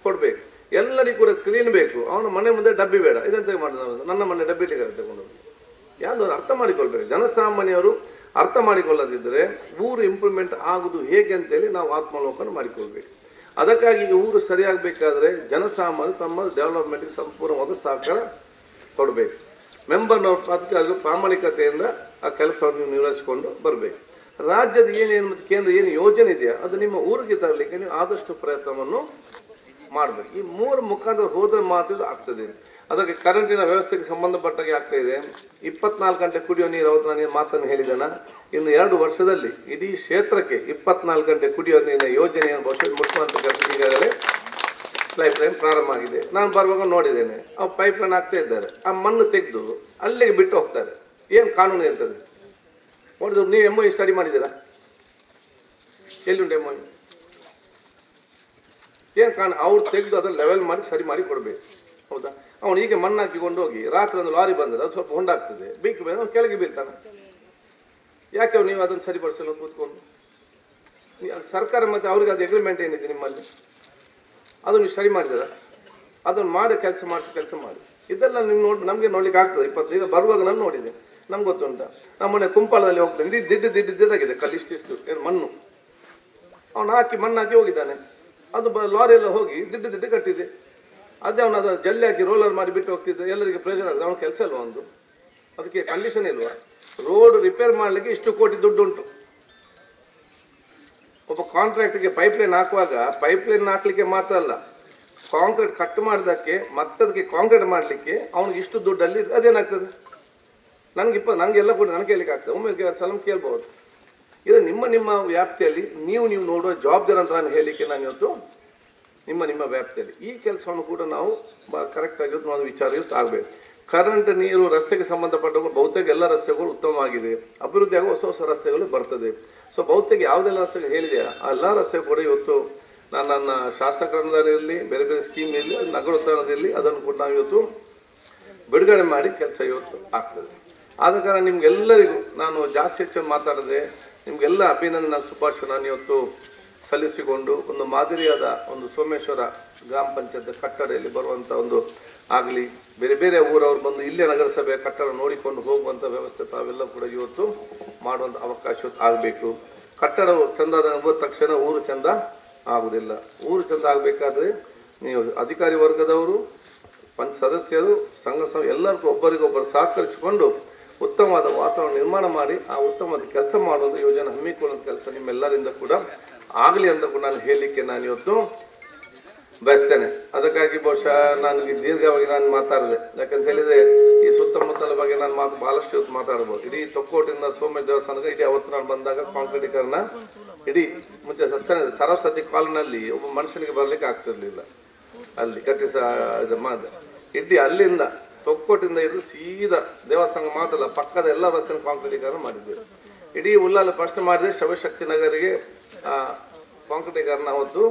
ಕೊಡಬೇಕು. ಎಲ್ಲರಿಗೂ ಕೂಡ ಕ್ಲೀನ್ ಬೇಕು. ಅವನ ಮನೆ ಮುಂದೆ ಡಬ್ಬಿ ಬೇಡ. ಇದಂತ ಮಾಡೋದು ನಾವು? ನನ್ನ ಮನೆ ಡಬ್ಬಿ ತಗೊಂಡು ಯಾವ್ದು ಅರ್ಥ ಮಾಡಿಕೊಳ್ಬೇಕು. ಜನಸಾಮಾನ್ಯರು ಅರ್ಥ ಮಾಡಿಕೊಳ್ಳದಿದ್ದರೆ ಊರು ಇಂಪ್ರೂವ್ಮೆಂಟ್ ಆಗುವುದು ಹೇಗೆ ಅಂತೇಳಿ ನಾವು ಆತ್ಮಾವಲೋಕನ ಮಾಡಿಕೊಳ್ಬೇಕು. ಅದಕ್ಕಾಗಿ ಊರು ಸರಿಯಾಗಬೇಕಾದ್ರೆ ಜನಸಾಮಾನ್ಯರು ತಮ್ಮ ಡೆವಲಪ್ಮೆಂಟ್ಗೆ ಸಂಪೂರ್ಣವಾದ ಸಹಕಾರ ಕೊಡಬೇಕು. ಮೆಂಬರ್ನವ್ರ ಅದಕ್ಕಾಗಿ ಪ್ರಾಮಾಣಿಕತೆಯಿಂದ ಆ ಕೆಲಸವನ್ನು ನೀವು ನಿರ್ವಹಿಸಿಕೊಂಡು ಬರಬೇಕು. ರಾಜ್ಯದ ಏನೇನು ಮತ್ತು ಕೇಂದ್ರ ಏನು ಯೋಜನೆ ಇದೆಯಾ ಅದು ನಿಮ್ಮ ಊರಿಗೆ ತರಲಿಕ್ಕೆ ನೀವು ಆದಷ್ಟು ಪ್ರಯತ್ನವನ್ನು ಮಾಡಬೇಕು. ಈ 3 ಮುಖಾಂತರ ಹೋದ್ರೆ ಮಾತ್ರ ಆಗ್ತದೆ. ಅದಕ್ಕೆ ಕರೆಂಟಿನ ವ್ಯವಸ್ಥೆಗೆ ಸಂಬಂಧಪಟ್ಟಾಗೆ ಆಗ್ತಾ ಇದೆ. 24 ಗಂಟೆ ಕುಡಿಯೋ ನೀರು, ಅವತ್ತು ನಾನು ಮಾತನ್ನು ಹೇಳಿದ್ದಾನ, ಇನ್ನು 2 ವರ್ಷದಲ್ಲಿ ಇಡೀ ಕ್ಷೇತ್ರಕ್ಕೆ 24 ಗಂಟೆ ಕುಡಿಯೋ ನೀರಿನ ಯೋಜನೆಯನ್ನು ಬಹುಶಃ ಮುಖ್ಯಮಂತ್ರಿ ಕೆಲಸ ಈಗಾಗಲೇ ಪೈಪ್ ಲೈನ್ ಪ್ರಾರಂಭ ಆಗಿದೆ. ನಾನು ಬರುವಾಗ ನೋಡಿದ್ದೇನೆ, ಆ ಪೈಪ್ ಲೈನ್ ಆಗ್ತಾ ಇದ್ದಾರೆ. ಆ ಮಣ್ಣು ತೆಗೆದು ಅಲ್ಲಿಗೆ ಬಿಟ್ಟು ಹೋಗ್ತಾರೆ. ಏನು ಕಾನೂನು ಇರ್ತದೆ ನೋಡಿದ್ರು? ನೀವು MOU ಸ್ಟಡಿ ಮಾಡಿದ್ದೀರಾ? ಎಲ್ಲಿಂಟು MOU? ಏನು ಕಾನೂನು? ಅವ್ರು ತೆಗೆದು ಅದನ್ನು ಲೆವೆಲ್ ಮಾಡಿ ಸರಿ ಮಾಡಿ ಕೊಡಬೇಕು. ಹೌದಾ? ಅವನು ಹೀಗೆ ಮಣ್ಣು ಹಾಕಿಕೊಂಡು ಹೋಗಿ ರಾತ್ರಿ ಒಂದು ಲಾರಿ ಬಂದರೆ ಅದು ಸ್ವಲ್ಪ ಹೊಂಡಾಗ್ತದೆ, ಬೀಕ್ ಮೇಲೆ ಅವ್ನು ಕೆಳಗೆ ಬೀಳ್ತಾನೆ. ಯಾಕೆ ನೀವು ಅದನ್ನು ಸರಿಪಡಿಸಲು ಕೂತ್ಕೊಂಡು? ಸರ್ಕಾರ ಮತ್ತು ಅವ್ರಿಗೆ ಅದು ಅಗ್ರಿಮೆಂಟ್ ಏನಿದೆ ನಿಮ್ಮಲ್ಲಿ, ಅದು ನೀವು ಸ್ಟಡಿ ಮಾಡಿದ್ದೀರಾ? ಅದನ್ನು ಮಾಡಿ ಕೆಲಸ ಮಾಡಿ. ಇದೆಲ್ಲ ನೀವು ನಮಗೆ ನೋಡ್ಲಿಕ್ಕೆ ಆಗ್ತದೆ. ಈಗ ಬರುವಾಗ ನಾನು ನೋಡಿದೆ, ನಮ್ಗೆ ಗೊತ್ತುಂಟ. ನಮ್ಮ ಮನೆ ಕುಂಪಾಳದಲ್ಲಿ ಹೋಗ್ತಾನೆ, ಇಡೀ ದಿಡ್ಡಾಗಿದೆ ಕಲ್ಲು ಇಷ್ಟಿಷ್ಟು ಏನು ಮಣ್ಣು. ಅವನು ಮಣ್ಣು ಹಾಕಿ ಹೋಗಿದ್ದಾನೆ. ಅದು ಲಾರಿ ಎಲ್ಲ ಹೋಗಿ ದಿಡ್ಡು ಕಟ್ಟಿದೆ. ಅದೇ ಅವನು ಅದನ್ನು ಜಲ್ಲಿ ಹಾಕಿ ರೋಲರ್ ಮಾಡಿ ಬಿಟ್ಟು ಹೋಗ್ತಿದ್ದೆ. ಎಲ್ಲರಿಗೆ ಪ್ರಯೋಜನ ಆಗುತ್ತೆ. ಅವನ ಕೆಲಸ ಇಲ್ವಾ? ಒಂದು ಅದಕ್ಕೆ ಕಂಡೀಷನ್ ಇಲ್ವಾ? ರೋಡ್ ರಿಪೇರ್ ಮಾಡಲಿಕ್ಕೆ ಇಷ್ಟು ಕೋಟಿ ದುಡ್ಡು ಉಂಟು. ಒಬ್ಬ ಕಾಂಟ್ರಾಕ್ಟ್ಗೆ ಪೈಪ್ಲೈನ್ ಹಾಕುವಾಗ ಪೈಪ್ಲೈನ್ ಹಾಕ್ಲಿಕ್ಕೆ ಮಾತ್ರ ಅಲ್ಲ, ಕಾಂಕ್ರೀಟ್ ಕಟ್ ಮಾಡಿದಕ್ಕೆ ಮತ್ತದಕ್ಕೆ ಕಾಂಕ್ರೀಟ್ ಮಾಡಲಿಕ್ಕೆ ಅವ್ನಿಗೆ ಇಷ್ಟು ದುಡ್ಡಲ್ಲಿ ಅದೇನಾಗ್ತದೆ? ನನಗೆಲ್ಲ ಕೂಡ ನನಗೆ ಕೇಳಲಿಕ್ಕೆ ಆಗ್ತದೆ. ಒಮ್ಮೆ ಸಲ ಕೇಳ್ಬೋದು. ಇದು ನಿಮ್ಮ ವ್ಯಾಪ್ತಿಯಲ್ಲಿ ನೀವು ನೋಡುವ ಜವಾಬ್ದಾರಿ ಅಂತ ನಾನು ಹೇಳಲಿಕ್ಕೆ ನಾನು ಇವತ್ತು ನಿಮ್ಮ ವ್ಯಾಪ್ತಿಯಲ್ಲಿ ಈ ಕೆಲಸವನ್ನು ಕೂಡ ನಾವು ಕರೆಕ್ಟಾಗಿರೋದು ನಾವು ವಿಚಾರ ಆಗಬೇಕು. ಕರೆಂಟ್, ನೀರು, ರಸ್ತೆಗೆ ಸಂಬಂಧಪಟ್ಟ ಬಹುತೇಕ ಎಲ್ಲ ರಸ್ತೆಗಳು ಉತ್ತಮವಾಗಿದೆ. ಅಭಿವೃದ್ಧಿ ಆಗುವ ಹೊಸ ರಸ್ತೆಗಳು ಬರ್ತದೆ. ಸೊ ಬಹುತೇಕ ಯಾವುದೆಲ್ಲ ರಸ್ತೆಗಳು ಹೇಳಿದೆ ಆ ಎಲ್ಲ ರಸ್ತೆ ಕೂಡ ಇವತ್ತು ನನ್ನ ಶಾಸಕರದಲ್ಲಿ ಬೇರೆ ಬೇರೆ ಸ್ಕೀಮ್ ಇರಲಿ, ನಗರೋತ್ಥಾನದಲ್ಲಿ ಅದನ್ನು ಕೂಡ ನಾವು ಇವತ್ತು ಬಿಡುಗಡೆ ಮಾಡಿ ಕೆಲಸ ಇವತ್ತು ಆಗ್ತದೆ. ಆದ ಕಾರಣ ನಿಮ್ಗೆಲ್ಲರಿಗೂ ನಾನು ಜಾಸ್ತಿ ಹೆಚ್ಚು ಮಾತಾಡದೆ ನಿಮಗೆಲ್ಲ ಅಭಿನಂದನಾ ಶುಭಾಶಯ ನಾನು ಇವತ್ತು ಸಲ್ಲಿಸಿಕೊಂಡು ಒಂದು ಮಾದರಿಯಾದ ಒಂದು ಸೋಮೇಶ್ವರ ಗ್ರಾಮ ಪಂಚಾಯತ್ ಕಟ್ಟಡದಲ್ಲಿ ಬರುವಂಥ ಒಂದು ಆಗಲಿ, ಬೇರೆ ಬೇರೆ ಊರವ್ರು ಬಂದು ಇಲ್ಲೇ ನಗರಸಭೆ ಕಟ್ಟಡ ನೋಡಿಕೊಂಡು ಹೋಗುವಂಥ ವ್ಯವಸ್ಥೆ ತಾವೆಲ್ಲ ಕೂಡ ಇವತ್ತು ಮಾಡುವಂಥ ಅವಕಾಶ ಆಗಬೇಕು. ಕಟ್ಟಡವು ಚಂದ ಹೋದ ತಕ್ಷಣ ಊರು ಚಂದ ಆಗುವುದಿಲ್ಲ. ಊರು ಚಂದ ಆಗಬೇಕಾದ್ರೆ ನೀವು ಅಧಿಕಾರಿ ವರ್ಗದವರು, ಸದಸ್ಯರು, ಸಂಘ ಎಲ್ಲರಿಗೂ ಒಬ್ಬರಿಗೊಬ್ಬರು ಸಹಕರಿಸಿಕೊಂಡು ಉತ್ತಮವಾದ ವಾತಾವರಣ ನಿರ್ಮಾಣ ಮಾಡಿ ಆ ಉತ್ತಮವಾದ ಕೆಲಸ ಮಾಡೋದು, ಯೋಜನೆ ಹಮ್ಮಿಕೊಳ್ಳುವ ಕೆಲಸ ನಿಮ್ಮೆಲ್ಲರಿಂದ ಕೂಡ ಆಗಲಿ ಅಂತ ಕೂಡ ನಾನು ಹೇಳಲಿಕ್ಕೆ ನಾನು ಇವತ್ತು ಬಯಸ್ತೇನೆ. ಅದಕ್ಕಾಗಿ ಬಹುಶಃ ನನಗೆ ದೀರ್ಘವಾಗಿ ನಾನು ಮಾತಾಡಿದೆ. ಯಾಕಂತ ಹೇಳಿದರೆ ಈ ಸುತ್ತಮುತ್ತಲ ಬಗ್ಗೆ ನಾನು ಬಹಳಷ್ಟು ಇವತ್ತು ಮಾತಾಡ್ಬೋದು. ಇಡೀ ತೊಕ್ಕೋಟಿಂದ ಸೋಮೇಶ್ವರ ದೇವಸ್ಥಾನಕ್ಕೆ ಇಡೀ ಅವತ್ತು ನಾನು ಬಂದಾಗ ಕಾಂಕ್ರೀಟೀಕರಣ ಇಡೀ ಮುಂಚೆ ಸರಸ್ವತಿ ಕಾಲನಲ್ಲಿ ಒಬ್ಬ ಮನುಷ್ಯನಿಗೆ ಬರಲಿಕ್ಕೆ ಆಗ್ತಿರ್ಲಿಲ್ಲ. ಅಲ್ಲಿ ಕಟ್ಟಿಸ ಇಡೀ ಅಲ್ಲಿಂದ ತೊಕ್ಕೋಟಿಂದ ಹಿಡಿದು ಸೀದಾ ದೇವಸ್ಥಾನ ಮಾತ್ರ ಪಕ್ಕದ ಎಲ್ಲ ರಸ್ತೆ ಕಾಂಕ್ರೀಟೀಕರಣ ಮಾಡಿದ್ದೇವೆ. ಇಡೀ ಉಳ್ಳಾಲ ಫಸ್ಟ್ ಮಾಡಿದ್ರೆ ಶಿವಶಕ್ತಿ ನಗರಿಗೆ ಕಾಂಕ್ರೀಟೀಕರಣ ಅವತ್ತು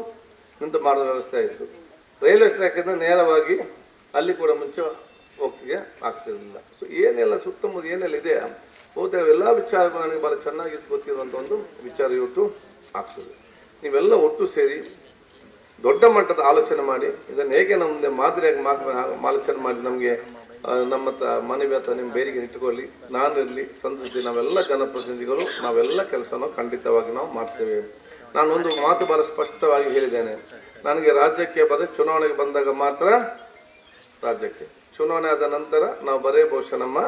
ನಿಂತು ಮಾಡುವ ವ್ಯವಸ್ಥೆ ಆಯಿತು. ರೈಲ್ವೆ ಟ್ರ್ಯಾಕಿಂದ ನೇರವಾಗಿ ಅಲ್ಲಿ ಕೂಡ ಮುಂಚೆ ಹೋಗ್ತಿಗೆ ಆಗ್ತಿರಲಿಲ್ಲ. ಸೊ ಏನೆಲ್ಲ ಸುತ್ತಮುತ್ತ ಏನೆಲ್ಲ ಇದೆ ಬಹುತೇಕ ಎಲ್ಲ ವಿಚಾರಗಳು ನನಗೆ ಭಾಳ ಚೆನ್ನಾಗಿ ಗೊತ್ತಿರುವಂಥ ಒಂದು ವಿಚಾರ ಇವತ್ತು ಆಗ್ತದೆ. ನೀವೆಲ್ಲ ಒಟ್ಟು ಸೇರಿ ದೊಡ್ಡ ಮಟ್ಟದ ಆಲೋಚನೆ ಮಾಡಿ ಇದನ್ನು ಹೇಗೆ ನಮ್ಮ ಮುಂದೆ ಮಾದರಿಯಾಗಿ ಆಲೋಚನೆ ಮಾಡಿ ನಮಗೆ ನಮ್ಮ ಮನವಿ ಅಥವಾ ನಿಮ್ಮ ಬೇರಿಗೆ ಇಟ್ಟುಕೊಳ್ಳಿ. ನಾನಿರಲಿ, ಸಂಸದೆ, ನಾವೆಲ್ಲ ಜನಪ್ರತಿನಿಧಿಗಳು ನಾವೆಲ್ಲ ಕೆಲಸವನ್ನು ಖಂಡಿತವಾಗಿ ನಾವು ಮಾಡ್ತೇವೆ. ನಾನೊಂದು ಮಾತು ಭಾಳ ಸ್ಪಷ್ಟವಾಗಿ ಹೇಳಿದ್ದೇನೆ. ನನಗೆ ರಾಜ್ಯಕ್ಕೆ ಚುನಾವಣೆಗೆ ಬಂದಾಗ ಮಾತ್ರ ರಾಜ್ಯಕ್ಕೆ, ಚುನಾವಣೆ ಆದ ನಂತರ ನಾವು ಬಹುಶಃ ನಮ್ಮ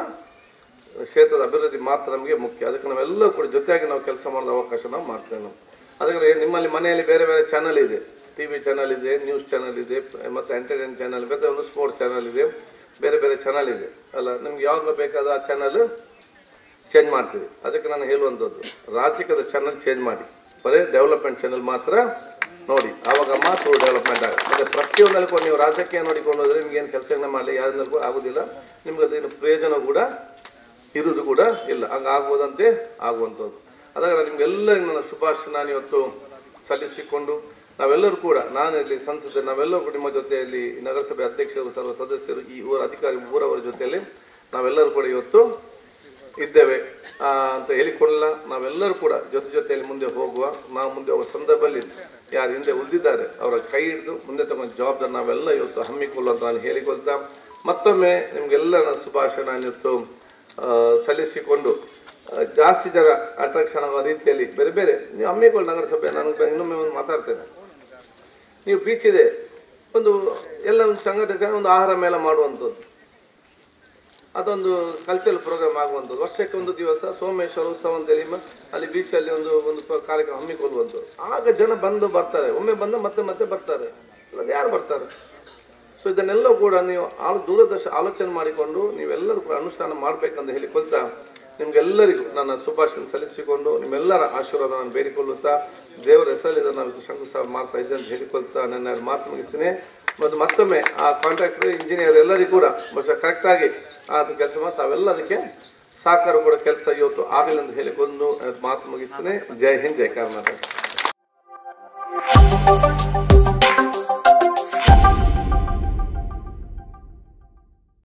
ಕ್ಷೇತ್ರದ ಅಭಿವೃದ್ಧಿ ಮಾತ್ರ ನಮಗೆ ಮುಖ್ಯ. ಅದಕ್ಕೆ ನಾವೆಲ್ಲರೂ ಕೂಡ ಜೊತೆಯಾಗಿ ನಾವು ಕೆಲಸ ಮಾಡೋದ ಅವಕಾಶ ನಾವು ಮಾಡ್ತೇವೆ. ಅದಕ್ಕೆ ನಿಮ್ಮಲ್ಲಿ ಮನೆಯಲ್ಲಿ ಬೇರೆ ಬೇರೆ ಚಾನಲ್ ಇದೆ, TV ಚಾನಲ್ ಇದೆ, ನ್ಯೂಸ್ ಚಾನಲ್ ಇದೆ, ಮತ್ತು ಎಂಟರ್ಟೈನ್ಮೆಂಟ್ ಚಾನಲ್, ಬೇರೆ ಒಂದು ಸ್ಪೋರ್ಟ್ಸ್ ಚಾನಲ್ ಇದೆ, ಬೇರೆ ಬೇರೆ ಚಾನಲ್ ಇದೆ ಅಲ್ಲ. ನಿಮ್ಗೆ ಯಾವಾಗ ಬೇಕಾದ ಆ ಚಾನಲ್ ಚೇಂಜ್ ಮಾಡ್ತೀವಿ. ಅದಕ್ಕೆ ನಾನು ಹೇಳುವಂಥದ್ದು, ರಾಜಕೀಯದ ಚಾನಲ್ ಚೇಂಜ್ ಮಾಡಿ, ಬರೀ ಡೆವಲಪ್ಮೆಂಟ್ ಚಾನಲ್ ಮಾತ್ರ ನೋಡಿ, ಆವಾಗ ಮಾತ್ರ ಡೆವಲಪ್ಮೆಂಟ್ ಆಗುತ್ತೆ. ಮತ್ತು ಪ್ರತಿಯೊಂದಕ್ಕೂ ನೀವು ರಾಜಕೀಯ ನೋಡಿಕೊಂಡು ಹೋದರೆ ನಿಮ್ಗೇನು ಕೆಲಸಗಳನ್ನ ಮಾಡಲಿ ಯಾರಿಂದಲೂ ಆಗೋದಿಲ್ಲ, ನಿಮ್ಗೆ ಅದೇನು ಪ್ರಯೋಜನ ಕೂಡ ಇರುವುದು ಕೂಡ ಇಲ್ಲ. ಹಂಗೆ ಆಗ್ಬೋದಂತೆ ಆಗುವಂಥದ್ದು. ಅದಾಗ ನಿಮಗೆಲ್ಲರಿಗೂ ನನ್ನ ಶುಭಾಶಯ ನಾನು ಇವತ್ತು ಸಲ್ಲಿಸಿಕೊಂಡು, ನಾವೆಲ್ಲರೂ ಕೂಡ, ನಾನಿರಲಿ, ಸಂಸದೆ, ನಾವೆಲ್ಲರೂ ಕೂಡ ನಿಮ್ಮ ಜೊತೆಯಲ್ಲಿ, ನಗರಸಭೆ ಅಧ್ಯಕ್ಷರು, ಸರ್ವ ಸದಸ್ಯರು, ಈ ಊರ ಅಧಿಕಾರಿ, ಊರವರ ಜೊತೆಯಲ್ಲಿ ನಾವೆಲ್ಲರೂ ಕೂಡ ಇವತ್ತು ಇದ್ದೇವೆ ಅಂತ ಹೇಳಿಕೊಳ್ಳಲ್ಲ. ನಾವೆಲ್ಲರೂ ಕೂಡ ಜೊತೆಯಲ್ಲಿ ಮುಂದೆ ಹೋಗುವ, ನಾವು ಮುಂದೆ ಹೋಗುವ ಸಂದರ್ಭದಲ್ಲಿ ಯಾರು ಹಿಂದೆ ಉಳಿದಿದ್ದಾರೆ ಅವರ ಕೈ ಹಿಡಿದು ಮುಂದೆ ತಗೊಂಡು ಜವಾಬ್ದಾರಿ ನಾವೆಲ್ಲ ಇವತ್ತು ಹಮ್ಮಿಕೊಳ್ಳುವಂತ ನಾನು ಹೇಳಿಕೊಳ್ತಾ, ಮತ್ತೊಮ್ಮೆ ನಿಮಗೆಲ್ಲ ನನ್ನ ಶುಭಾಶಯ ನಾನು ಇವತ್ತು ಸಲ್ಲಿಸಿಕೊಂಡು, ಜಾಸ್ತಿ ಜನ ಅಟ್ರಾಕ್ಷನ್ ಆಗೋ ರೀತಿಯಲ್ಲಿ ಬೇರೆ ಬೇರೆ ನೀವು ಹಮ್ಮಿಕೊಳ್ಳಿ. ನಗರಸಭೆ, ನನಗೆ ಇನ್ನೊಮ್ಮೆ ಒಂದು ಮಾತಾಡ್ತೇನೆ, ನೀವು ಬೀಚ್ ಇದೆ, ಒಂದು ಎಲ್ಲ ಒಂದು ಸಂಘಟನೆ ಒಂದು ಆಹಾರ ಮೇಳ ಮಾಡುವಂಥದ್ದು, ಅದೊಂದು ಕಲ್ಚರಲ್ ಪ್ರೋಗ್ರಾಮ್ ಆಗುವಂಥದ್ದು, ವರ್ಷಕ್ಕೆ ಒಂದು ದಿವಸ ಸೋಮೇಶ್ವರ ಉತ್ಸವ ಅಂತೇಳಿ ಅಲ್ಲಿ ಬೀಚಲ್ಲಿ ಒಂದು ಕಾರ್ಯಕ್ರಮ ಹಮ್ಮಿಕೊಳ್ಳುವಂಥದ್ದು. ಆಗ ಜನ ಬರ್ತಾರೆ, ಒಮ್ಮೆ ಬಂದು ಮತ್ತೆ ಬರ್ತಾರೆ, ಅದು ಯಾರು ಬರ್ತಾರೆ? ಸೊ ಇದನ್ನೆಲ್ಲ ಕೂಡ ನೀವು ದೂರದರ್ಶನ ಆಲೋಚನೆ ಮಾಡಿಕೊಂಡು ನೀವೆಲ್ಲರೂ ಕೂಡ ಅನುಷ್ಠಾನ ಮಾಡಬೇಕಂತ ಹೇಳಿಕೊಳ್ತಾ, ನಿಮ್ಗೆಲ್ಲರಿಗೂ ನನ್ನ ಶುಭಾಶಯ ಸಲ್ಲಿಸಿಕೊಂಡು, ನಿಮ್ಮೆಲ್ಲರ ಆಶೀರ್ವಾದ ನಾನು ಬೇಡಿಕೊಳ್ಳುತ್ತಾ, ದೇವರ ಹೆಸರಲ್ಲಿ ನಾನು ಶಂಕುಸ್ಥಾಪನೆ ಮಾಡ್ತಾ ಇದ್ದೆ ಅಂತ ಹೇಳಿಕೊಳ್ತಾ ನನ್ನ ಮಾತು ಮುಗಿಸ್ತೀನಿ. ಮತ್ತು ಮತ್ತೊಮ್ಮೆ ಆ ಕಾಂಟ್ರಾಕ್ಟರ್, ಇಂಜಿನಿಯರ್ ಎಲ್ಲರಿಗೂ ಕೂಡ ಬಹುಶಃ ಕರೆಕ್ಟಾಗಿ ಅದು ಕೆಲಸ ಮಾಡಿ ತಾವೆಲ್ಲ ಅದಕ್ಕೆ ಸಹಕಾರ ಕೂಡ ಕೆಲಸ ಇವತ್ತು ಆಗಲಿ ಅಂತ ಹೇಳಿಕೊಂಡು ಮಾತು ಮುಗಿಸ್ತೀನಿ. ಜೈ ಹಿಂದ್, ಜೈ ಕರ್ನಾಟಕ.